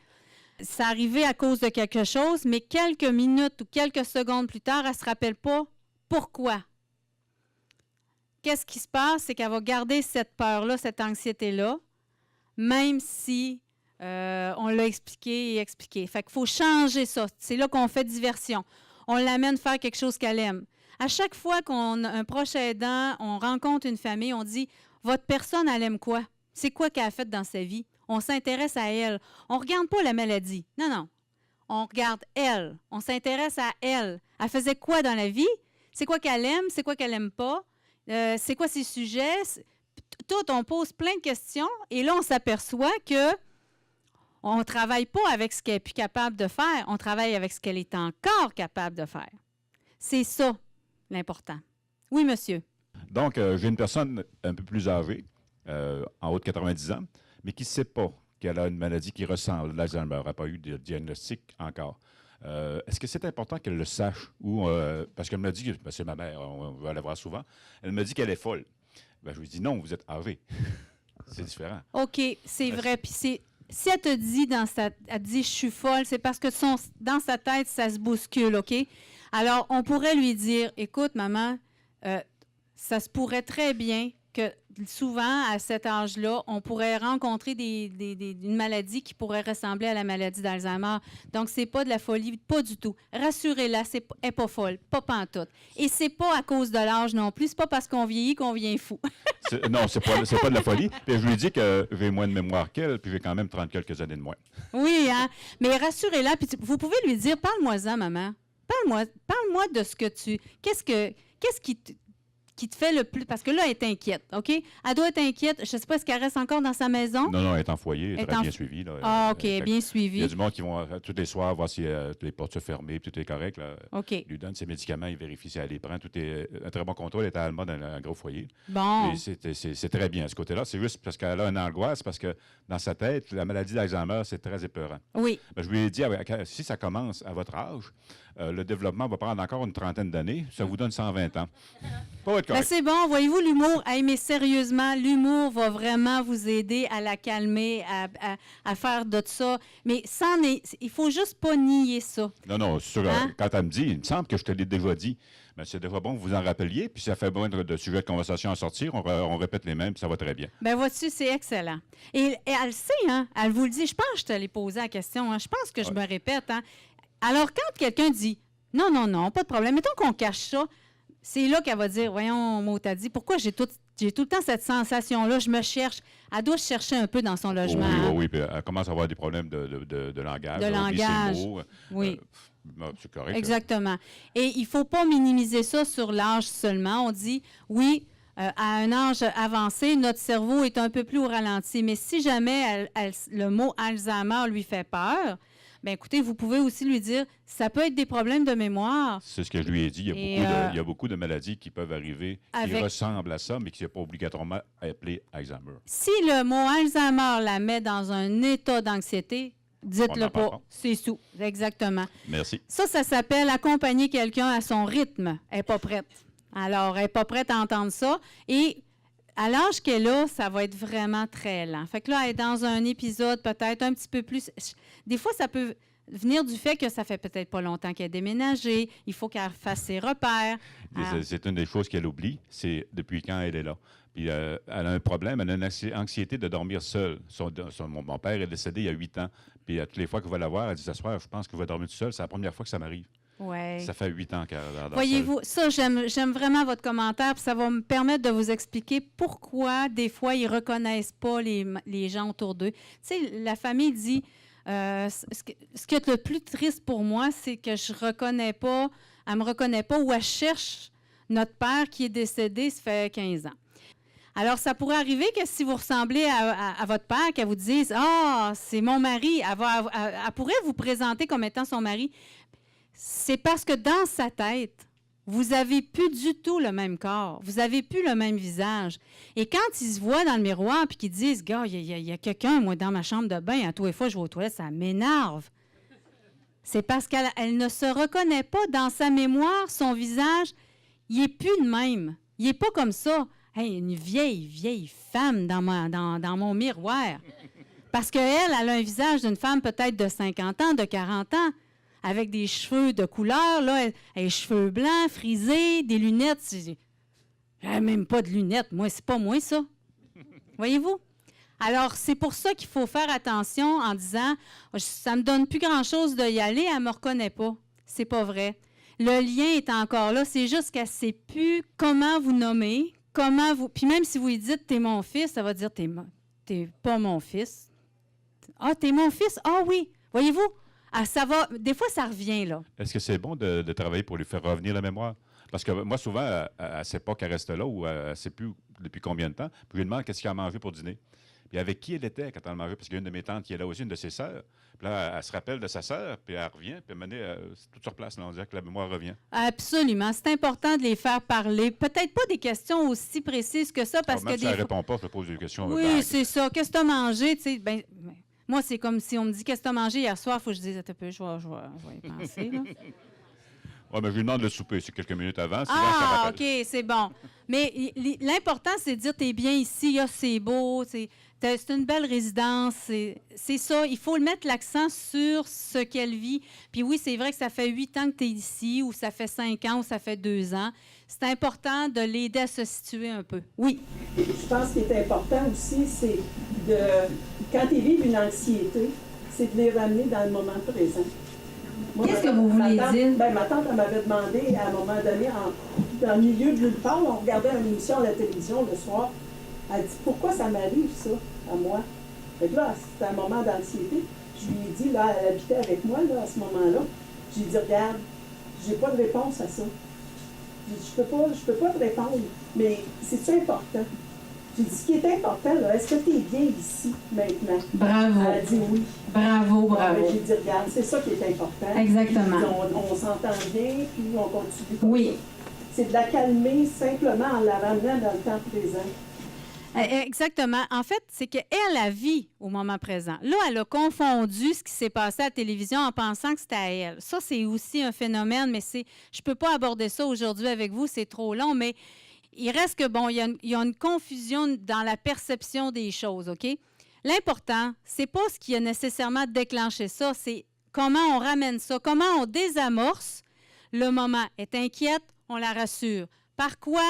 Ça arrivé à cause de quelque chose, mais quelques minutes ou quelques secondes plus tard, elle ne se rappelle pas pourquoi. Qu'est-ce qui se passe? C'est qu'elle va garder cette peur-là, cette anxiété-là, même si on l'a expliqué et expliqué. Fait qu'il faut changer ça. C'est là qu'on fait diversion. On l'amène faire quelque chose qu'elle aime. À chaque fois qu'on a un proche aidant, on rencontre une famille, on dit « Votre personne, elle aime quoi? C'est quoi qu'elle a fait dans sa vie? » On s'intéresse à elle. On ne regarde pas la maladie. Non. On regarde elle. On s'intéresse à elle. Elle faisait quoi dans la vie? C'est quoi qu'elle aime? C'est quoi qu'elle n'aime pas? C'est quoi ses sujets? Tout, on pose plein de questions et là, on s'aperçoit que on ne travaille pas avec ce qu'elle est plus capable de faire, on travaille avec ce qu'elle est encore capable de faire. C'est ça, l'important. Oui, monsieur. Donc, j'ai une personne un peu plus âgée, en haut de 90 ans, mais qui ne sait pas qu'elle a une maladie qui ressemble à l'Alzheimer. Elle n'a pas eu de diagnostic encore. Est-ce que c'est important qu'elle le sache? Parce qu'elle me dit, c'est ma mère, on va la voir souvent, elle me dit qu'elle est folle. Ben, je lui dis, non, vous êtes âgé. C'est différent. OK, c'est vrai. Puis si elle te dit, elle dit, je suis folle, c'est parce que dans sa tête, ça se bouscule, OK? Alors, on pourrait lui dire, écoute, maman, ça se pourrait très bien que souvent, à cet âge-là, on pourrait rencontrer une maladie qui pourrait ressembler à la maladie d'Alzheimer. Donc, c'est pas de la folie, pas du tout. Rassurez-la, elle n'est pas folle, pas pantoute. Et c'est pas à cause de l'âge non plus, c'est pas parce qu'on vieillit qu'on vient fou. Non, c'est pas de la folie. Puis je lui dis que j'ai moins de mémoire qu'elle, puis j'ai quand même 30 quelques années de moins. Oui, hein? Mais rassurez-la, puis vous pouvez lui dire, parle-moi-en, maman. Parle-moi de ce que tu... Qu'est-ce qui te fait le plus... Parce que là, elle est inquiète, OK? Elle doit être inquiète. Je ne sais pas, est-ce qu'elle reste encore dans sa maison? Non, elle est en foyer, très bien suivie. Là. Ah, OK, bien suivie. Il y a du monde qui vont tous les soirs voir si les portes sont fermées, tout est correct. Là. OK. Il lui donne ses médicaments, il vérifie si elle les prend. Tout est un très bon contrôle. Elle est à Alma dans un gros foyer. Bon. Et c'est très bien, ce côté-là. C'est juste parce qu'elle a une angoisse, parce que dans sa tête, la maladie d'Alzheimer, c'est très épeurant. Oui. Ben, je lui ai dit, si ça commence à votre âge, le développement va prendre encore une trentaine d'années. Ça vous donne 120 ans. Pas être correct. Ben, c'est bon, voyez-vous, l'humour, mais sérieusement, l'humour va vraiment vous aider à la calmer, à faire de ça. Mais il faut juste pas nier ça. Non, c'est sûr, Hein? quand elle me dit, il me semble que je te l'ai déjà dit, mais c'est des fois bon que vous en rappeliez, puis ça fait moins de sujets de conversation à sortir, on répète les mêmes, puis ça va très bien. Ben vois-tu, c'est excellent. Et elle sait, hein, elle vous le dit, je pense que je te l'ai posé la question, hein, je pense que je me répète. Hein. Alors, quand quelqu'un dit, non, pas de problème, mettons qu'on cache ça, c'est là qu'elle va dire, voyons, Maud t'a dit, pourquoi j'ai tout le temps cette sensation-là, je me cherche. Elle doit se chercher un peu dans son logement. Oui, puis elle commence à avoir des problèmes de langage. De langage. Ses mots. Oui. C'est correct. Exactement. Et il ne faut pas minimiser ça sur l'âge seulement. On dit, oui, à un âge avancé, notre cerveau est un peu plus au ralenti. Mais si jamais le mot Alzheimer lui fait peur, bien écoutez, vous pouvez aussi lui dire, ça peut être des problèmes de mémoire. C'est ce que je lui ai dit. Il y a beaucoup de maladies qui peuvent arriver, qui ressemblent à ça, mais qui ne sont pas obligatoirement appelées Alzheimer. Si le mot Alzheimer la met dans un état d'anxiété, dites-le pas. C'est tout. Exactement. Merci. Ça s'appelle accompagner quelqu'un à son rythme. Elle n'est pas prête. Alors, elle n'est pas prête à entendre ça. Et à l'âge qu'elle a, ça va être vraiment très lent. Fait que là, elle est dans un épisode peut-être un petit peu plus... Des fois, ça peut venir du fait que ça fait peut-être pas longtemps qu'elle a déménagé. Il faut qu'elle fasse ses repères. C'est une des choses qu'elle oublie, c'est depuis quand elle est là. Puis elle a un problème, elle a une anxiété de dormir seule. Mon père est décédé il y a 8 ans. Puis toutes les fois qu'il va la voir, elle dit « Ce soir, je pense qu'il va dormir tout seul. » C'est la première fois que ça m'arrive. Ouais. Ça fait 8 ans qu'elle dort. Voyez-vous, ça, j'aime vraiment votre commentaire, puis ça va me permettre de vous expliquer pourquoi, des fois, ils ne reconnaissent pas les gens autour d'eux. Tu sais, la famille dit, ce qui est le plus triste pour moi, c'est que je reconnais pas, elle me reconnaît pas, ou elle cherche notre père qui est décédé, ça fait 15 ans. Alors, ça pourrait arriver que si vous ressemblez à votre père, qu'elle vous dise « Ah, c'est mon mari », elle pourrait vous présenter comme étant son mari. C'est parce que dans sa tête, vous n'avez plus du tout le même corps, vous n'avez plus le même visage. Et quand ils se voient dans le miroir et qu'ils disent « Gars, il y a quelqu'un, moi, dans ma chambre de bain, à tous les fois, je vais aux toilettes, ça m'énerve. » C'est parce qu'elle ne se reconnaît pas dans sa mémoire, son visage, il n'est plus le même. Il n'est pas comme ça. Hey, une vieille femme dans mon miroir. Parce qu'elle a un visage d'une femme peut-être de 50 ans, de 40 ans. Avec des cheveux de couleur, là, elle cheveux blancs, frisés, des lunettes. J'ai même pas de lunettes. Moi, c'est pas moi, ça. Voyez-vous? Alors, c'est pour ça qu'il faut faire attention en disant « Ça me donne plus grand-chose d'y aller, elle me reconnaît pas. » C'est pas vrai. Le lien est encore là. C'est juste qu'elle sait plus comment vous nommer, comment vous... Puis même si vous lui dites « T'es mon fils », ça va dire « T'es pas mon fils. »« Ah, t'es mon fils? Ah oui. » Voyez-vous? Ah, ça va, des fois, ça revient, là. Est-ce que c'est bon de travailler pour lui faire revenir la mémoire? Parce que moi, souvent, elle ne sait pas qu'elle reste là ou elle ne sait plus depuis combien de temps. Puis je lui demande qu'est-ce qu'elle a mangé pour dîner. Puis avec qui elle était quand elle a mangé? Parce qu'il y a une de mes tantes qui est là aussi, une de ses sœurs. Puis là, elle se rappelle de sa sœur, puis elle revient, puis c'est tout sur place. Là, on dirait que la mémoire revient. Absolument. C'est important de les faire parler. Peut-être pas des questions aussi précises que ça, parce même que si elle ne répond pas, je pose des questions. Oui, c'est ça. Qu'est-ce que tu as mangé? Tu sais, moi, c'est comme si on me dit « Qu'est-ce que tu as mangé hier soir? » Il faut que je dise « Attends un peu, je vais y penser. » Oui, mais je lui demande de souper, c'est quelques minutes avant. Ah, OK, c'est bon. Mais l'important, c'est de dire « T'es bien ici, c'est beau, c'est une belle résidence. » C'est ça, il faut mettre l'accent sur ce qu'elle vit. Puis oui, c'est vrai que ça fait 8 ans que tu es ici, ou ça fait 5 ans, ou ça fait 2 ans. C'est important de l'aider à se situer un peu. Oui. Je pense qu'il est important aussi, c'est quand ils vivent une anxiété, c'est de les ramener dans le moment présent. Qu'est-ce que vous voulez dire? Ma tante m'avait demandé à un moment donné, dans le milieu de nulle part, on regardait une émission à la télévision le soir, elle dit « Pourquoi ça m'arrive, ça, à moi? » Fait que là, c'était un moment d'anxiété. Je lui ai dit, là, elle habitait avec moi, là, à ce moment-là. Je lui ai dit « Regarde, j'ai pas de réponse à ça. Je peux pas te répondre, mais c'est-tu important? » J'ai dit, ce qui est important, là, est-ce que tu es bien ici, maintenant? Bravo. Elle a dit oui. Bravo. J'ai dit, regarde, c'est ça qui est important. Exactement. Puis on s'entend bien, puis on continue. Oui. C'est de la calmer simplement en la ramenant dans le temps présent. Exactement. En fait, c'est qu'elle a vie au moment présent. Là, elle a confondu ce qui s'est passé à la télévision en pensant que c'était à elle. Ça, c'est aussi un phénomène, mais je ne peux pas aborder ça aujourd'hui avec vous, c'est trop long, mais il reste que, bon, il y a une confusion dans la perception des choses, OK? L'important, c'est pas ce qui a nécessairement déclenché ça, c'est comment on ramène ça, comment on désamorce le moment. Elle est inquiète, on la rassure. Par quoi?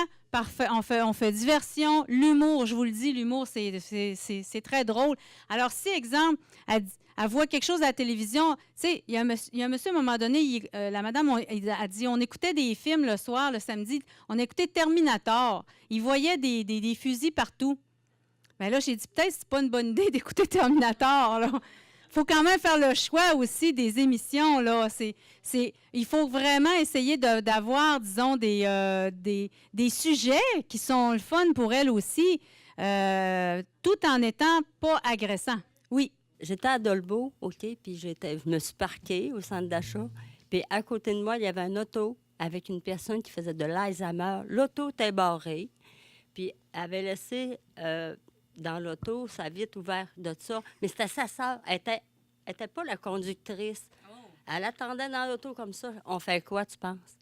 On fait diversion, l'humour, je vous le dis, l'humour, c'est très drôle. Alors, si, exemple, elle voit quelque chose à la télévision, tu sais, il y a un monsieur, à un moment donné, la madame a dit, on écoutait des films le soir, le samedi, on écoutait Terminator. Il voyait des fusils partout. Bien là, j'ai dit, peut-être que c'est pas une bonne idée d'écouter Terminator, là. faut quand même faire le choix aussi des émissions, là. Il faut vraiment essayer d'avoir, disons, des sujets qui sont le fun pour elle aussi, tout en n'étant pas agressants. Oui. J'étais à Dolbeau, OK, puis je me suis parquée au centre d'achat. Puis à côté de moi, il y avait un auto avec une personne qui faisait de l'Alzheimer. L'auto était barrée, puis elle avait laissé dans l'auto sa vitre ouverte de ça. Mais c'était sa sœur. Elle était pas la conductrice. Elle attendait dans l'auto comme ça. On fait quoi, tu penses?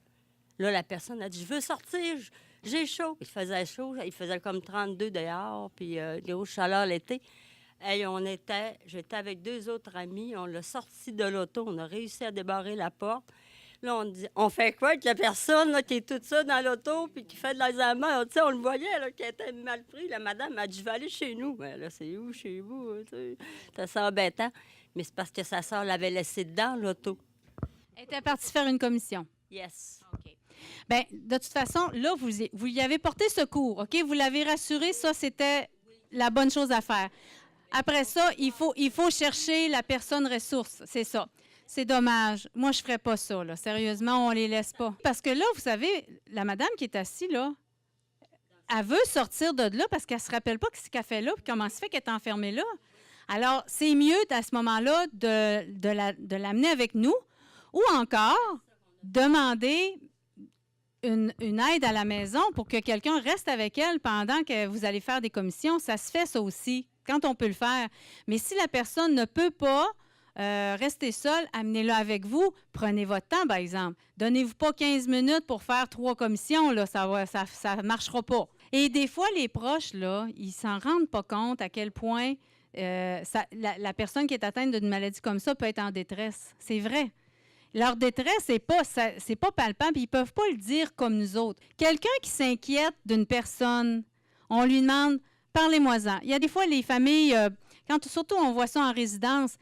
Là, la personne a dit, je veux sortir, j'ai chaud. Il faisait chaud, il faisait comme 32 dehors, puis grosse chaleur l'été. Hey, j'étais avec 2 autres amis, on l'a sorti de l'auto, on a réussi à débarrer la porte. Là, on dit, on fait quoi avec la personne là, qui est toute seule dans l'auto puis qui fait de l'Alzheimer? Tu sais, on le voyait, là, qui était mal pris. La madame a dit, je vais aller chez nous. Mais là, c'est où chez vous? C'est assez embêtant. Mais c'est parce que sa soeur l'avait laissé dans l'auto. Elle était partie faire une commission. Yes. OK. Bien, de toute façon, là, vous y avez porté secours, OK? Vous l'avez rassuré, ça, c'était la bonne chose à faire. Après ça, il faut chercher la personne ressource, c'est ça. C'est dommage. Moi, je ne ferais pas ça, là. Sérieusement, on ne les laisse pas. Parce que là, vous savez, la madame qui est assise, là, elle veut sortir de là parce qu'elle ne se rappelle pas ce qu'elle fait là puis comment ça fait qu'elle est enfermée là. Alors, c'est mieux, à ce moment-là, de l'amener avec nous ou encore demander une aide à la maison pour que quelqu'un reste avec elle pendant que vous allez faire des commissions. Ça se fait, ça aussi, quand on peut le faire. Mais si la personne ne peut pas rester seule, amenez-la avec vous. Prenez votre temps, par exemple. Donnez-vous pas 15 minutes pour faire 3 commissions, là, ça marchera pas. Et des fois, les proches, là, ils s'en rendent pas compte à quel point la personne qui est atteinte d'une maladie comme ça peut être en détresse. C'est vrai. Leur détresse, c'est pas palpable, ils ne peuvent pas le dire comme nous autres. Quelqu'un qui s'inquiète d'une personne, on lui demande « parlez-moi-en ». Il y a des fois, les familles, surtout on voit ça en résidence,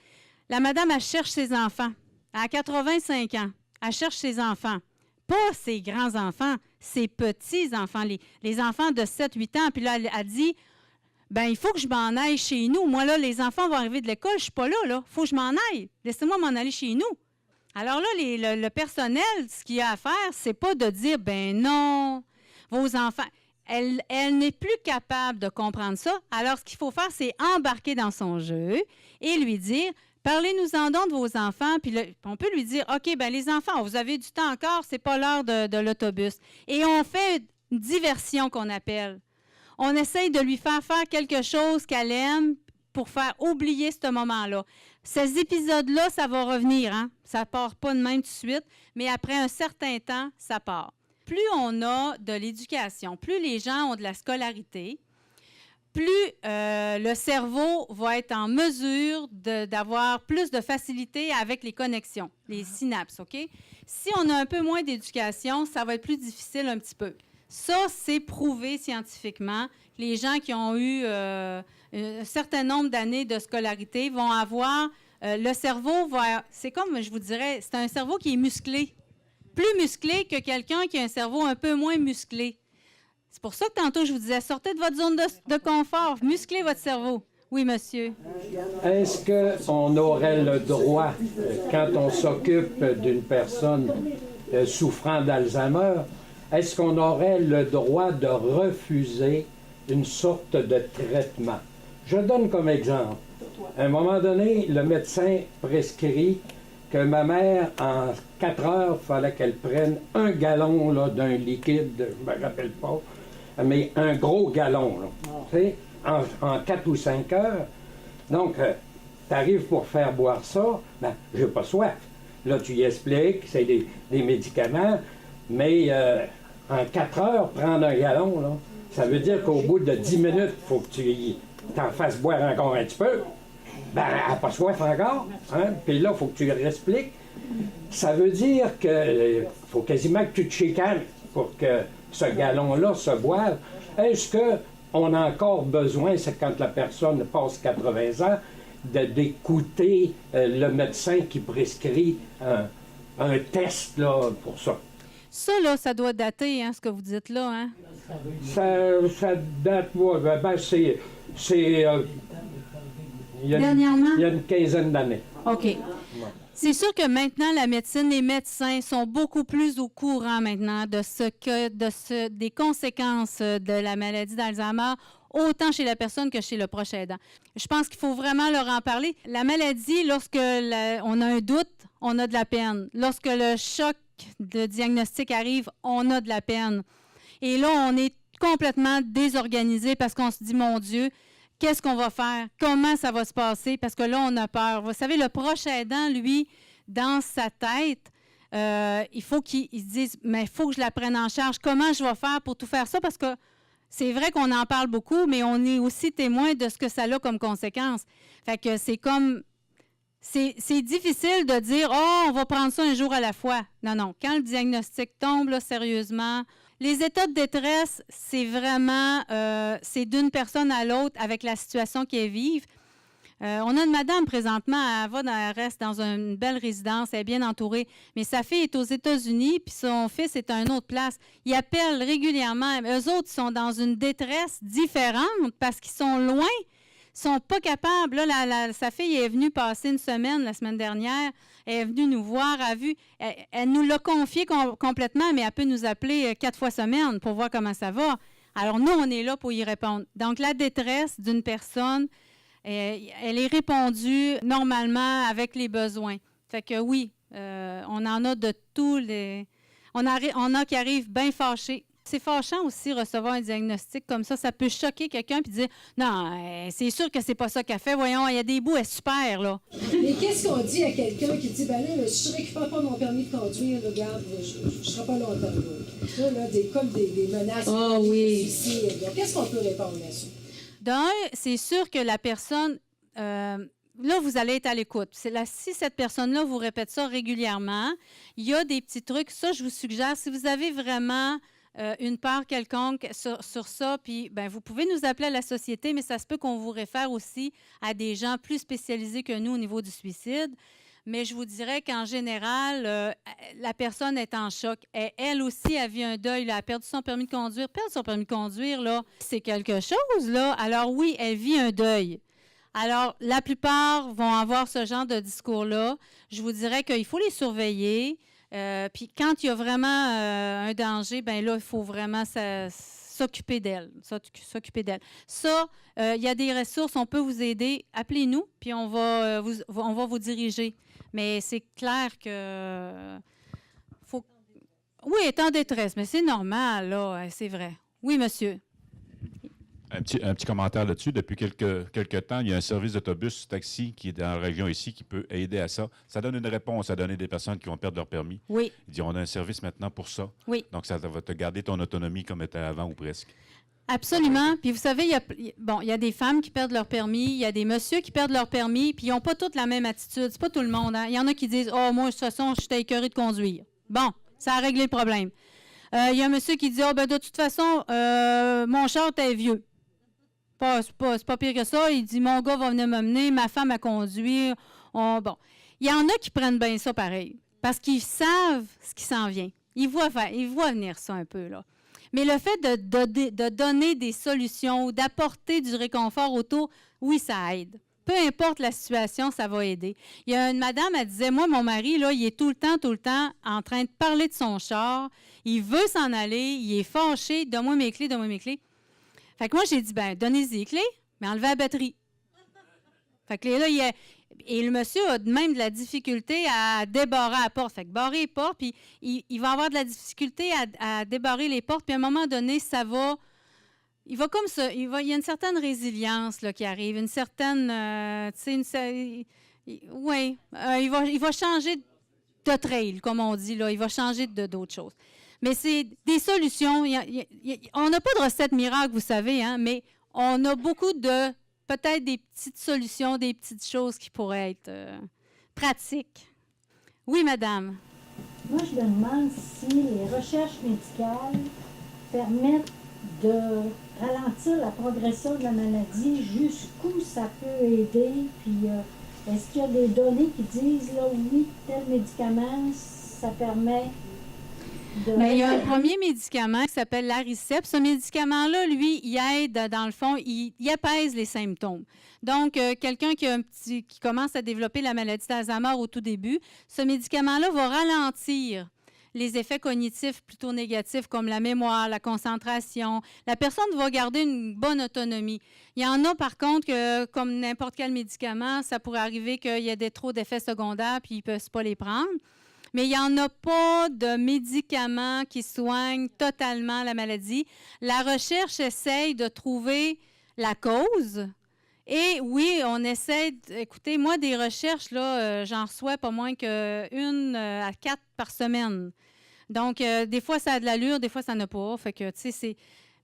la madame, elle cherche ses enfants. Elle a 85 ans. Elle cherche ses enfants. Pas ses grands-enfants, ses petits-enfants, les enfants de 7-8 ans. Puis là, elle dit « bien, il faut que je m'en aille chez nous. Moi, là, les enfants vont arriver de l'école, je ne suis pas là. Il faut que je m'en aille. Laissez-moi m'en aller chez nous. » Alors là, le personnel, ce qu'il y a à faire, c'est pas de dire, ben non, vos enfants. Elle n'est plus capable de comprendre ça. Alors, ce qu'il faut faire, c'est embarquer dans son jeu et lui dire, parlez-nous-en donc de vos enfants. Puis on peut lui dire, OK, ben les enfants, vous avez du temps encore, c'est pas l'heure de l'autobus. Et on fait une diversion qu'on appelle. On essaye de lui faire quelque chose qu'elle aime pour faire oublier ce moment-là. Ces épisodes-là, ça va revenir, hein? Ça ne part pas de même tout de suite, mais après un certain temps, ça part. Plus on a de l'éducation, plus les gens ont de la scolarité, plus le cerveau va être en mesure d'avoir plus de facilité avec les connexions, les synapses, OK? Si on a un peu moins d'éducation, ça va être plus difficile un petit peu. Ça, c'est prouvé scientifiquement. Les gens qui ont eu un certain nombre d'années de scolarité vont avoir... le cerveau va... C'est comme, je vous dirais, c'est un cerveau qui est musclé. Plus musclé que quelqu'un qui a un cerveau un peu moins musclé. C'est pour ça que tantôt, je vous disais, sortez de votre zone de confort, musclez votre cerveau. Oui, monsieur. Est-ce qu'on aurait le droit, quand on s'occupe d'une personne souffrant d'Alzheimer, est-ce qu'on aurait le droit de refuser une sorte de traitement? Je donne comme exemple. À un moment donné, le médecin prescrit que ma mère, en 4 heures, il fallait qu'elle prenne 1 gallon là, d'un liquide, je ne me rappelle pas, mais un gros gallon, là, en 4 ou 5 heures. Donc, tu arrives pour faire boire ça, ben, j'ai pas soif. Là, tu y expliques, c'est des médicaments, mais en 4 heures, prendre 1 gallon, là, ça veut dire qu'au bout de 10 minutes, il faut que tu t'en fasses boire encore un petit peu. Ben, elle n'a pas soif encore. Hein? Puis là, il faut que tu lui expliques. Ça veut dire qu'il faut quasiment que tu te chicanes pour que ce gallon-là se boive. Est-ce qu'on a encore besoin, c'est quand la personne passe 80 ans, d'écouter le médecin qui prescrit un test là, pour ça? Ça, là, ça doit dater, hein, ce que vous dites là, hein? Ça date, ben, Dernièrement? Il y a une quinzaine d'années. OK. C'est sûr que maintenant, la médecine, les médecins sont beaucoup plus au courant maintenant des conséquences de la maladie d'Alzheimer, autant chez la personne que chez le proche aidant. Je pense qu'il faut vraiment leur en parler. La maladie, lorsque on a un doute, on a de la peine. Lorsque le choc de diagnostic arrive, on a de la peine. Et là, on est complètement désorganisé parce qu'on se dit, mon Dieu, qu'est-ce qu'on va faire? Comment ça va se passer? Parce que là, on a peur. Vous savez, le proche aidant, lui, dans sa tête, il faut qu'il se dise, mais il faut que je la prenne en charge. Comment je vais faire pour tout faire ça? Parce que c'est vrai qu'on en parle beaucoup, mais on est aussi témoin de ce que ça a comme conséquence. Fait que c'est comme... C'est difficile de dire « Oh, on va prendre ça un jour à la fois ». Non, non. Quand le diagnostic tombe, là, sérieusement, les états de détresse, c'est vraiment... c'est d'une personne à l'autre avec la situation qu'elle vive. On a une madame présentement, elle reste dans une belle résidence, elle est bien entourée, mais sa fille est aux États-Unis, puis son fils est à une autre place. Ils appellent régulièrement. Eux autres sont dans une détresse différente parce qu'ils sont loin. Ils ne sont pas capables. Là, sa fille est venue passer une semaine la semaine dernière. Elle est venue nous voir. Elle nous l'a confié complètement, mais elle peut nous appeler 4 fois semaine pour voir comment ça va. Alors, nous, on est là pour y répondre. Donc, la détresse d'une personne, elle est répondue normalement avec les besoins. Fait que oui, on en a de tous les... On a qui arrivent bien fâchés. C'est fâchant aussi recevoir un diagnostic comme ça. Ça peut choquer quelqu'un et dire « Non, c'est sûr que c'est pas ça qu'elle fait. Voyons, il y a des bouts, elle est super, là. » Mais qu'est-ce qu'on dit à quelqu'un qui dit « Ben là, si je récupère pas mon permis de conduire, regarde, je ne serai pas longtemps là. » Là, comme des menaces de suicide. Qu'est-ce qu'on peut répondre à ça? D'un, c'est sûr que la personne... là, vous allez être à l'écoute. Si cette personne-là vous répète ça régulièrement, il y a des petits trucs. Ça, je vous suggère, si vous avez vraiment une peur quelconque sur ça, puis ben, vous pouvez nous appeler à la société, mais ça se peut qu'on vous réfère aussi à des gens plus spécialisés que nous au niveau du suicide. Mais je vous dirais qu'en général, la personne est en choc. Elle aussi a vu un deuil, là, elle a perdu son permis de conduire. Perdre son permis de conduire, là, c'est quelque chose, là. Alors oui, elle vit un deuil. Alors, la plupart vont avoir ce genre de discours-là. Je vous dirais qu'il faut les surveiller. Puis quand il y a vraiment un danger, bien là, il faut vraiment s'occuper d'elle. Ça, il y a des ressources, on peut vous aider. Appelez-nous, puis on va vous diriger. Mais c'est clair que... Oui, elle est en détresse, mais c'est normal, là, c'est vrai. Oui, monsieur. Un petit commentaire là-dessus. Depuis quelques temps, il y a un service d'autobus taxi qui est dans la région ici qui peut aider à ça. Ça donne une réponse à donner des personnes qui vont perdre leur permis. Oui. Il dit, on a un service maintenant pour ça. Oui. Donc, ça va te garder ton autonomie comme était avant ou presque. Absolument. Puis vous savez, il y a des femmes qui perdent leur permis, il y a des messieurs qui perdent leur permis, puis ils n'ont pas toutes la même attitude. C'est pas tout le monde. Hein? Il y en a qui disent « Oh, moi, de toute façon, je suis écœurée de conduire. » Bon, ça a réglé le problème. Il y a un monsieur qui dit « Oh, ben de toute façon, mon char est vieux. » C'est pas pire que ça. Il dit, mon gars va venir m'amener, ma femme à conduire. Bon. Il y en a qui prennent bien ça pareil, parce qu'ils savent ce qui s'en vient. Ils voient venir ça un peu, là. Mais le fait de donner des solutions ou d'apporter du réconfort autour, oui, ça aide. Peu importe la situation, ça va aider. Il y a une madame, elle disait, moi, mon mari, là, il est tout le temps en train de parler de son char. Il veut s'en aller, il est fâché. Donne-moi mes clés. Fait que moi, j'ai dit, ben donnez-y les clés, mais enlevez la batterie. Fait que là, et le monsieur a même de la difficulté à débarrer la porte. Fait que barrer les portes, puis il va avoir de la difficulté à débarrer les portes, puis à un moment donné, ça va... Il va comme ça, il y a une certaine résilience là, qui arrive, une certaine... il va changer de trail, comme on dit, là. Il va changer d'autres choses. Mais c'est des solutions. On n'a pas de recette miracle, vous savez, hein, mais on a beaucoup de, peut-être des petites solutions, des petites choses qui pourraient être pratiques. Oui, madame. Moi, je me demande si les recherches médicales permettent de ralentir la progression de la maladie, jusqu'où ça peut aider, puis est-ce qu'il y a des données qui disent, là, oui, tel médicament, ça permet... Mais il y a un premier médicament qui s'appelle l'Aricept. Ce médicament-là, lui, il aide, dans le fond, il apaise les symptômes. Donc, quelqu'un qui commence à développer la maladie d'Alzheimer au tout début, ce médicament-là va ralentir les effets cognitifs plutôt négatifs comme la mémoire, la concentration. La personne va garder une bonne autonomie. Il y en a, par contre, que, comme n'importe quel médicament, ça pourrait arriver qu'il y ait trop d'effets secondaires puis ils ne peuvent pas les prendre. Mais il n'y en a pas de médicaments qui soignent totalement la maladie. La recherche essaye de trouver la cause. Et oui, on essaie, écoutez, moi, des recherches, là, j'en reçois pas moins qu'une à 4 par semaine. Donc, des fois, ça a de l'allure, des fois, ça n'a pas. Fait que, tu sais, c'est...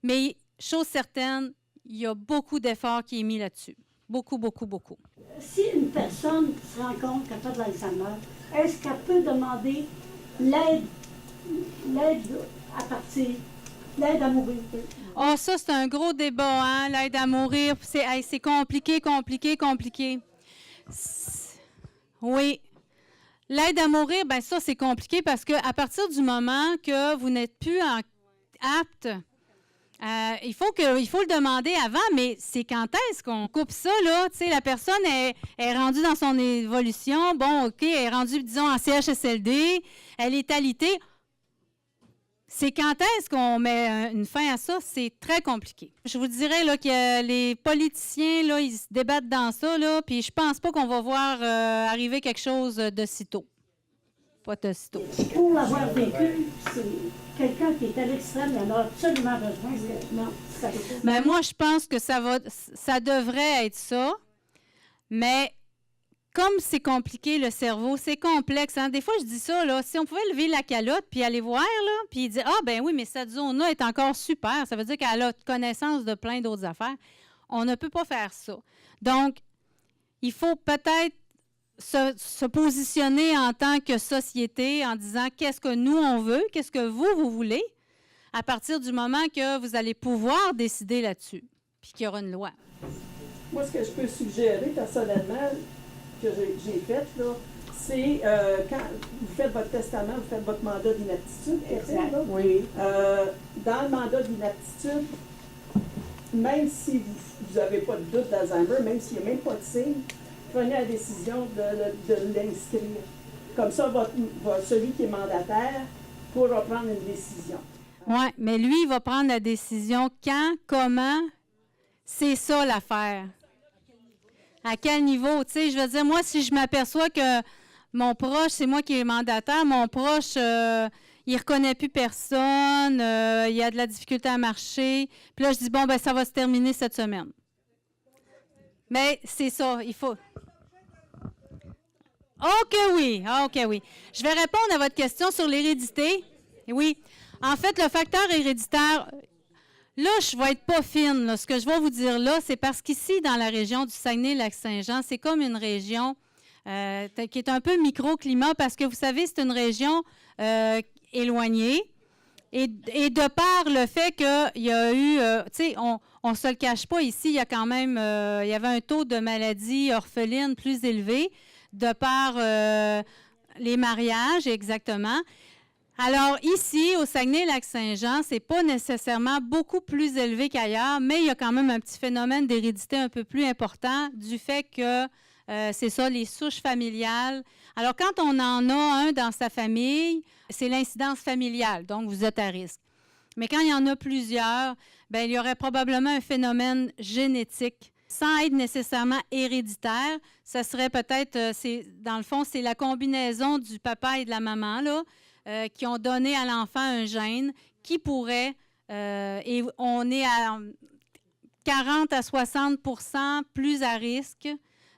Mais, chose certaine, il y a beaucoup d'efforts qui est mis là-dessus. Beaucoup, beaucoup, beaucoup. Si une personne se rend compte qu'elle fait de l'Alzheimer, est-ce qu'elle peut demander l'aide à partir, l'aide à mourir? Ah, ça, c'est un gros débat, hein, l'aide à mourir. C'est compliqué. Oui. L'aide à mourir, bien ça, c'est compliqué parce qu'à partir du moment que vous n'êtes plus apte, il faut le demander avant, mais c'est quand est-ce qu'on coupe ça, là? Tu sais, la personne est rendue dans son évolution. Bon, OK, elle est rendue, disons, en CHSLD, elle est alitée. C'est quand est-ce qu'on met une fin à ça? C'est très compliqué. Je vous dirais là, que les politiciens, là, ils se débattent dans ça, là, puis je pense pas qu'on va voir arriver quelque chose de sitôt. Pas de sitôt. Pour l'avoir vécu, c'est quelqu'un qui est à l'extrême, il en a absolument besoin. Non, ça peut pas. Ben, moi, je pense que ça devrait être ça, mais comme c'est compliqué, le cerveau, c'est complexe. Hein? Des fois, je dis ça, là, si on pouvait lever la calotte puis aller voir, là, puis dire « Ah, ben oui, mais cette zone-là est encore super. » Ça veut dire qu'elle a connaissance de plein d'autres affaires. On ne peut pas faire ça. Donc, il faut peut-être se positionner en tant que société en disant « Qu'est-ce que nous, on veut? Qu'est-ce que vous voulez? » À partir du moment que vous allez pouvoir décider là-dessus, puis qu'il y aura une loi. Moi, ce que je peux suggérer personnellement, que j'ai fait, là, c'est quand vous faites votre testament, vous faites votre mandat d'inaptitude. Exact. Là. Oui. Dans le mandat d'inaptitude, même si vous n'avez pas de doute d'Alzheimer, même s'il n'y a même pas de signe, prenez la décision de l'inscrire. Comme ça, celui qui est mandataire pourra prendre une décision. Oui, mais lui, il va prendre la décision quand, comment. C'est ça l'affaire. À quel niveau? Tu sais, je veux dire, moi, si je m'aperçois que mon proche, c'est moi qui est mandataire, mon proche, il ne reconnaît plus personne, il a de la difficulté à marcher, puis là, je dis, bon, ben ça va se terminer cette semaine. Mais c'est ça, il faut... OK, oui. Je vais répondre à votre question sur l'hérédité. Oui. En fait, le facteur héréditaire... Là, je ne vais être pas fine. Là. Ce que je vais vous dire là, c'est parce qu'ici, dans la région du Saguenay-Lac-Saint-Jean, c'est comme une région qui est un peu microclimat parce que, vous savez, c'est une région éloignée. Et de par le fait qu'il y a eu, tu sais, on ne se le cache pas, ici, il y a quand même, il y avait un taux de maladie orpheline plus élevé de par les mariages, exactement. Alors, ici, au Saguenay-Lac-Saint-Jean, ce n'est pas nécessairement beaucoup plus élevé qu'ailleurs, mais il y a quand même un petit phénomène d'hérédité un peu plus important du fait que, c'est ça, les souches familiales. Alors, quand on en a un dans sa famille, c'est l'incidence familiale, donc vous êtes à risque. Mais quand il y en a plusieurs, bien, il y aurait probablement un phénomène génétique, sans être nécessairement héréditaire. Ça serait peut-être, dans le fond, c'est la combinaison du papa et de la maman, là, qui ont donné à l'enfant un gène qui pourrait, et on est à 40 à 60 % plus à risque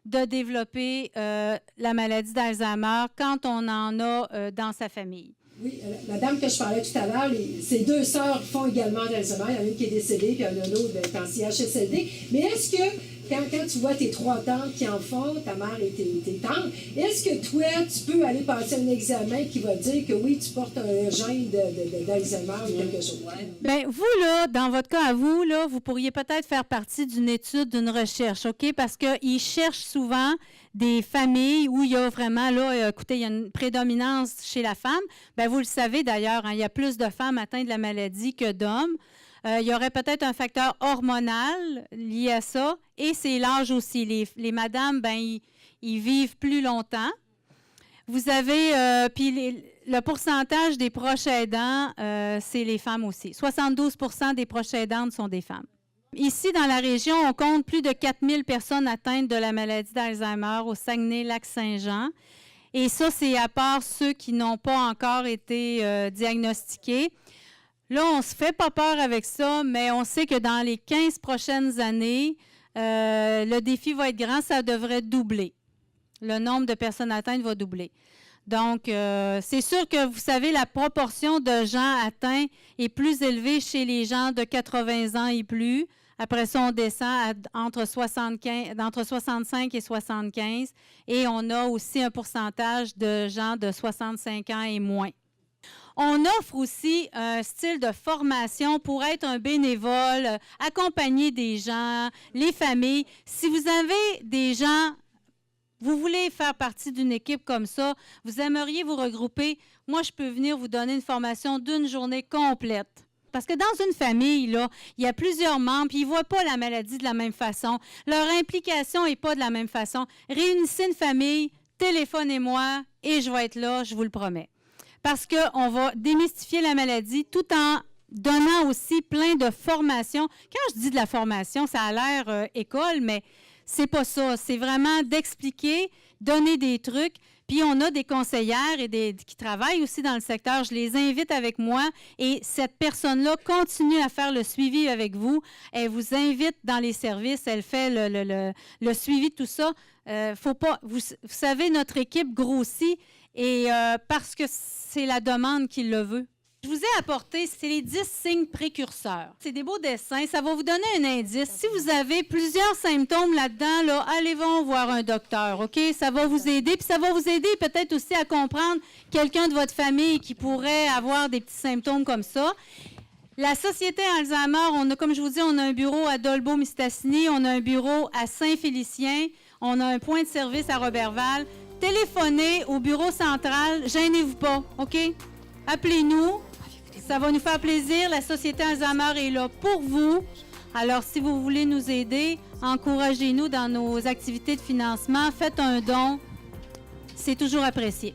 de développer la maladie d'Alzheimer quand on en a dans sa famille. Oui, la dame que je parlais tout à l'heure, ses deux sœurs font également d'Alzheimer. Il y en a une qui est décédée, puis il y en a une autre qui est en CHSLD. Mais est-ce que quand tu vois tes 3 tantes qui en font, ta mère et tes tantes, est-ce que toi, tu peux aller passer un examen qui va dire que oui, tu portes un gène d'Alzheimer ou quelque chose? Bien, vous, là, dans votre cas à vous, là, vous pourriez peut-être faire partie d'une étude, d'une recherche, OK? Parce qu'ils cherchent souvent des familles où il y a vraiment, là, écoutez, il y a une prédominance chez la femme. Bien, vous le savez d'ailleurs, hein, il y a plus de femmes atteintes de la maladie que d'hommes. Il y aurait peut-être un facteur hormonal lié à ça, et c'est l'âge aussi. Les madames, bien, ils vivent plus longtemps. Vous avez, puis le pourcentage des proches aidants, c'est les femmes aussi. 72 % des proches aidantes sont des femmes. Ici, dans la région, on compte plus de 4000 personnes atteintes de la maladie d'Alzheimer au Saguenay-Lac-Saint-Jean. Et ça, c'est à part ceux qui n'ont pas encore été diagnostiqués. Là, on ne se fait pas peur avec ça, mais on sait que dans les 15 prochaines années, le défi va être grand, ça devrait doubler. Le nombre de personnes atteintes va doubler. Donc, c'est sûr que, vous savez, la proportion de gens atteints est plus élevée chez les gens de 80 ans et plus. Après ça, on descend entre 65 et 75. Et on a aussi un pourcentage de gens de 65 ans et moins. On offre aussi un style de formation pour être un bénévole, accompagner des gens, les familles. Si vous avez des gens, vous voulez faire partie d'une équipe comme ça, vous aimeriez vous regrouper, moi, je peux venir vous donner une formation d'une journée complète. Parce que dans une famille, là, il y a plusieurs membres, puis ils ne voient pas la maladie de la même façon. Leur implication n'est pas de la même façon. Réunissez une famille, téléphonez-moi et je vais être là, je vous le promets. Parce qu'on va démystifier la maladie tout en donnant aussi plein de formations. Quand je dis de la formation, ça a l'air école, mais c'est pas ça. C'est vraiment d'expliquer, donner des trucs. Puis on a des conseillères qui travaillent aussi dans le secteur. Je les invite avec moi et cette personne-là continue à faire le suivi avec vous. Elle vous invite dans les services. Elle fait le suivi de tout ça. Faut pas, vous savez, notre équipe grossit et parce que c'est la demande qui le veut. Je vous ai apporté, c'est les 10 signes précurseurs. C'est des beaux dessins, ça va vous donner un indice. Si vous avez plusieurs symptômes là-dedans, là, allez voir un docteur, OK? Ça va vous aider, puis ça va vous aider peut-être aussi à comprendre quelqu'un de votre famille qui pourrait avoir des petits symptômes comme ça. La Société Alzheimer, comme je vous dis, on a un bureau à Dolbeau-Mistassini, on a un bureau à Saint-Félicien, on a un point de service à Roberval. Téléphonez au bureau central, gênez-vous pas, OK? Appelez-nous. Ça va nous faire plaisir. La Société Alzheimer est là pour vous. Alors, si vous voulez nous aider, encouragez-nous dans nos activités de financement. Faites un don. C'est toujours apprécié.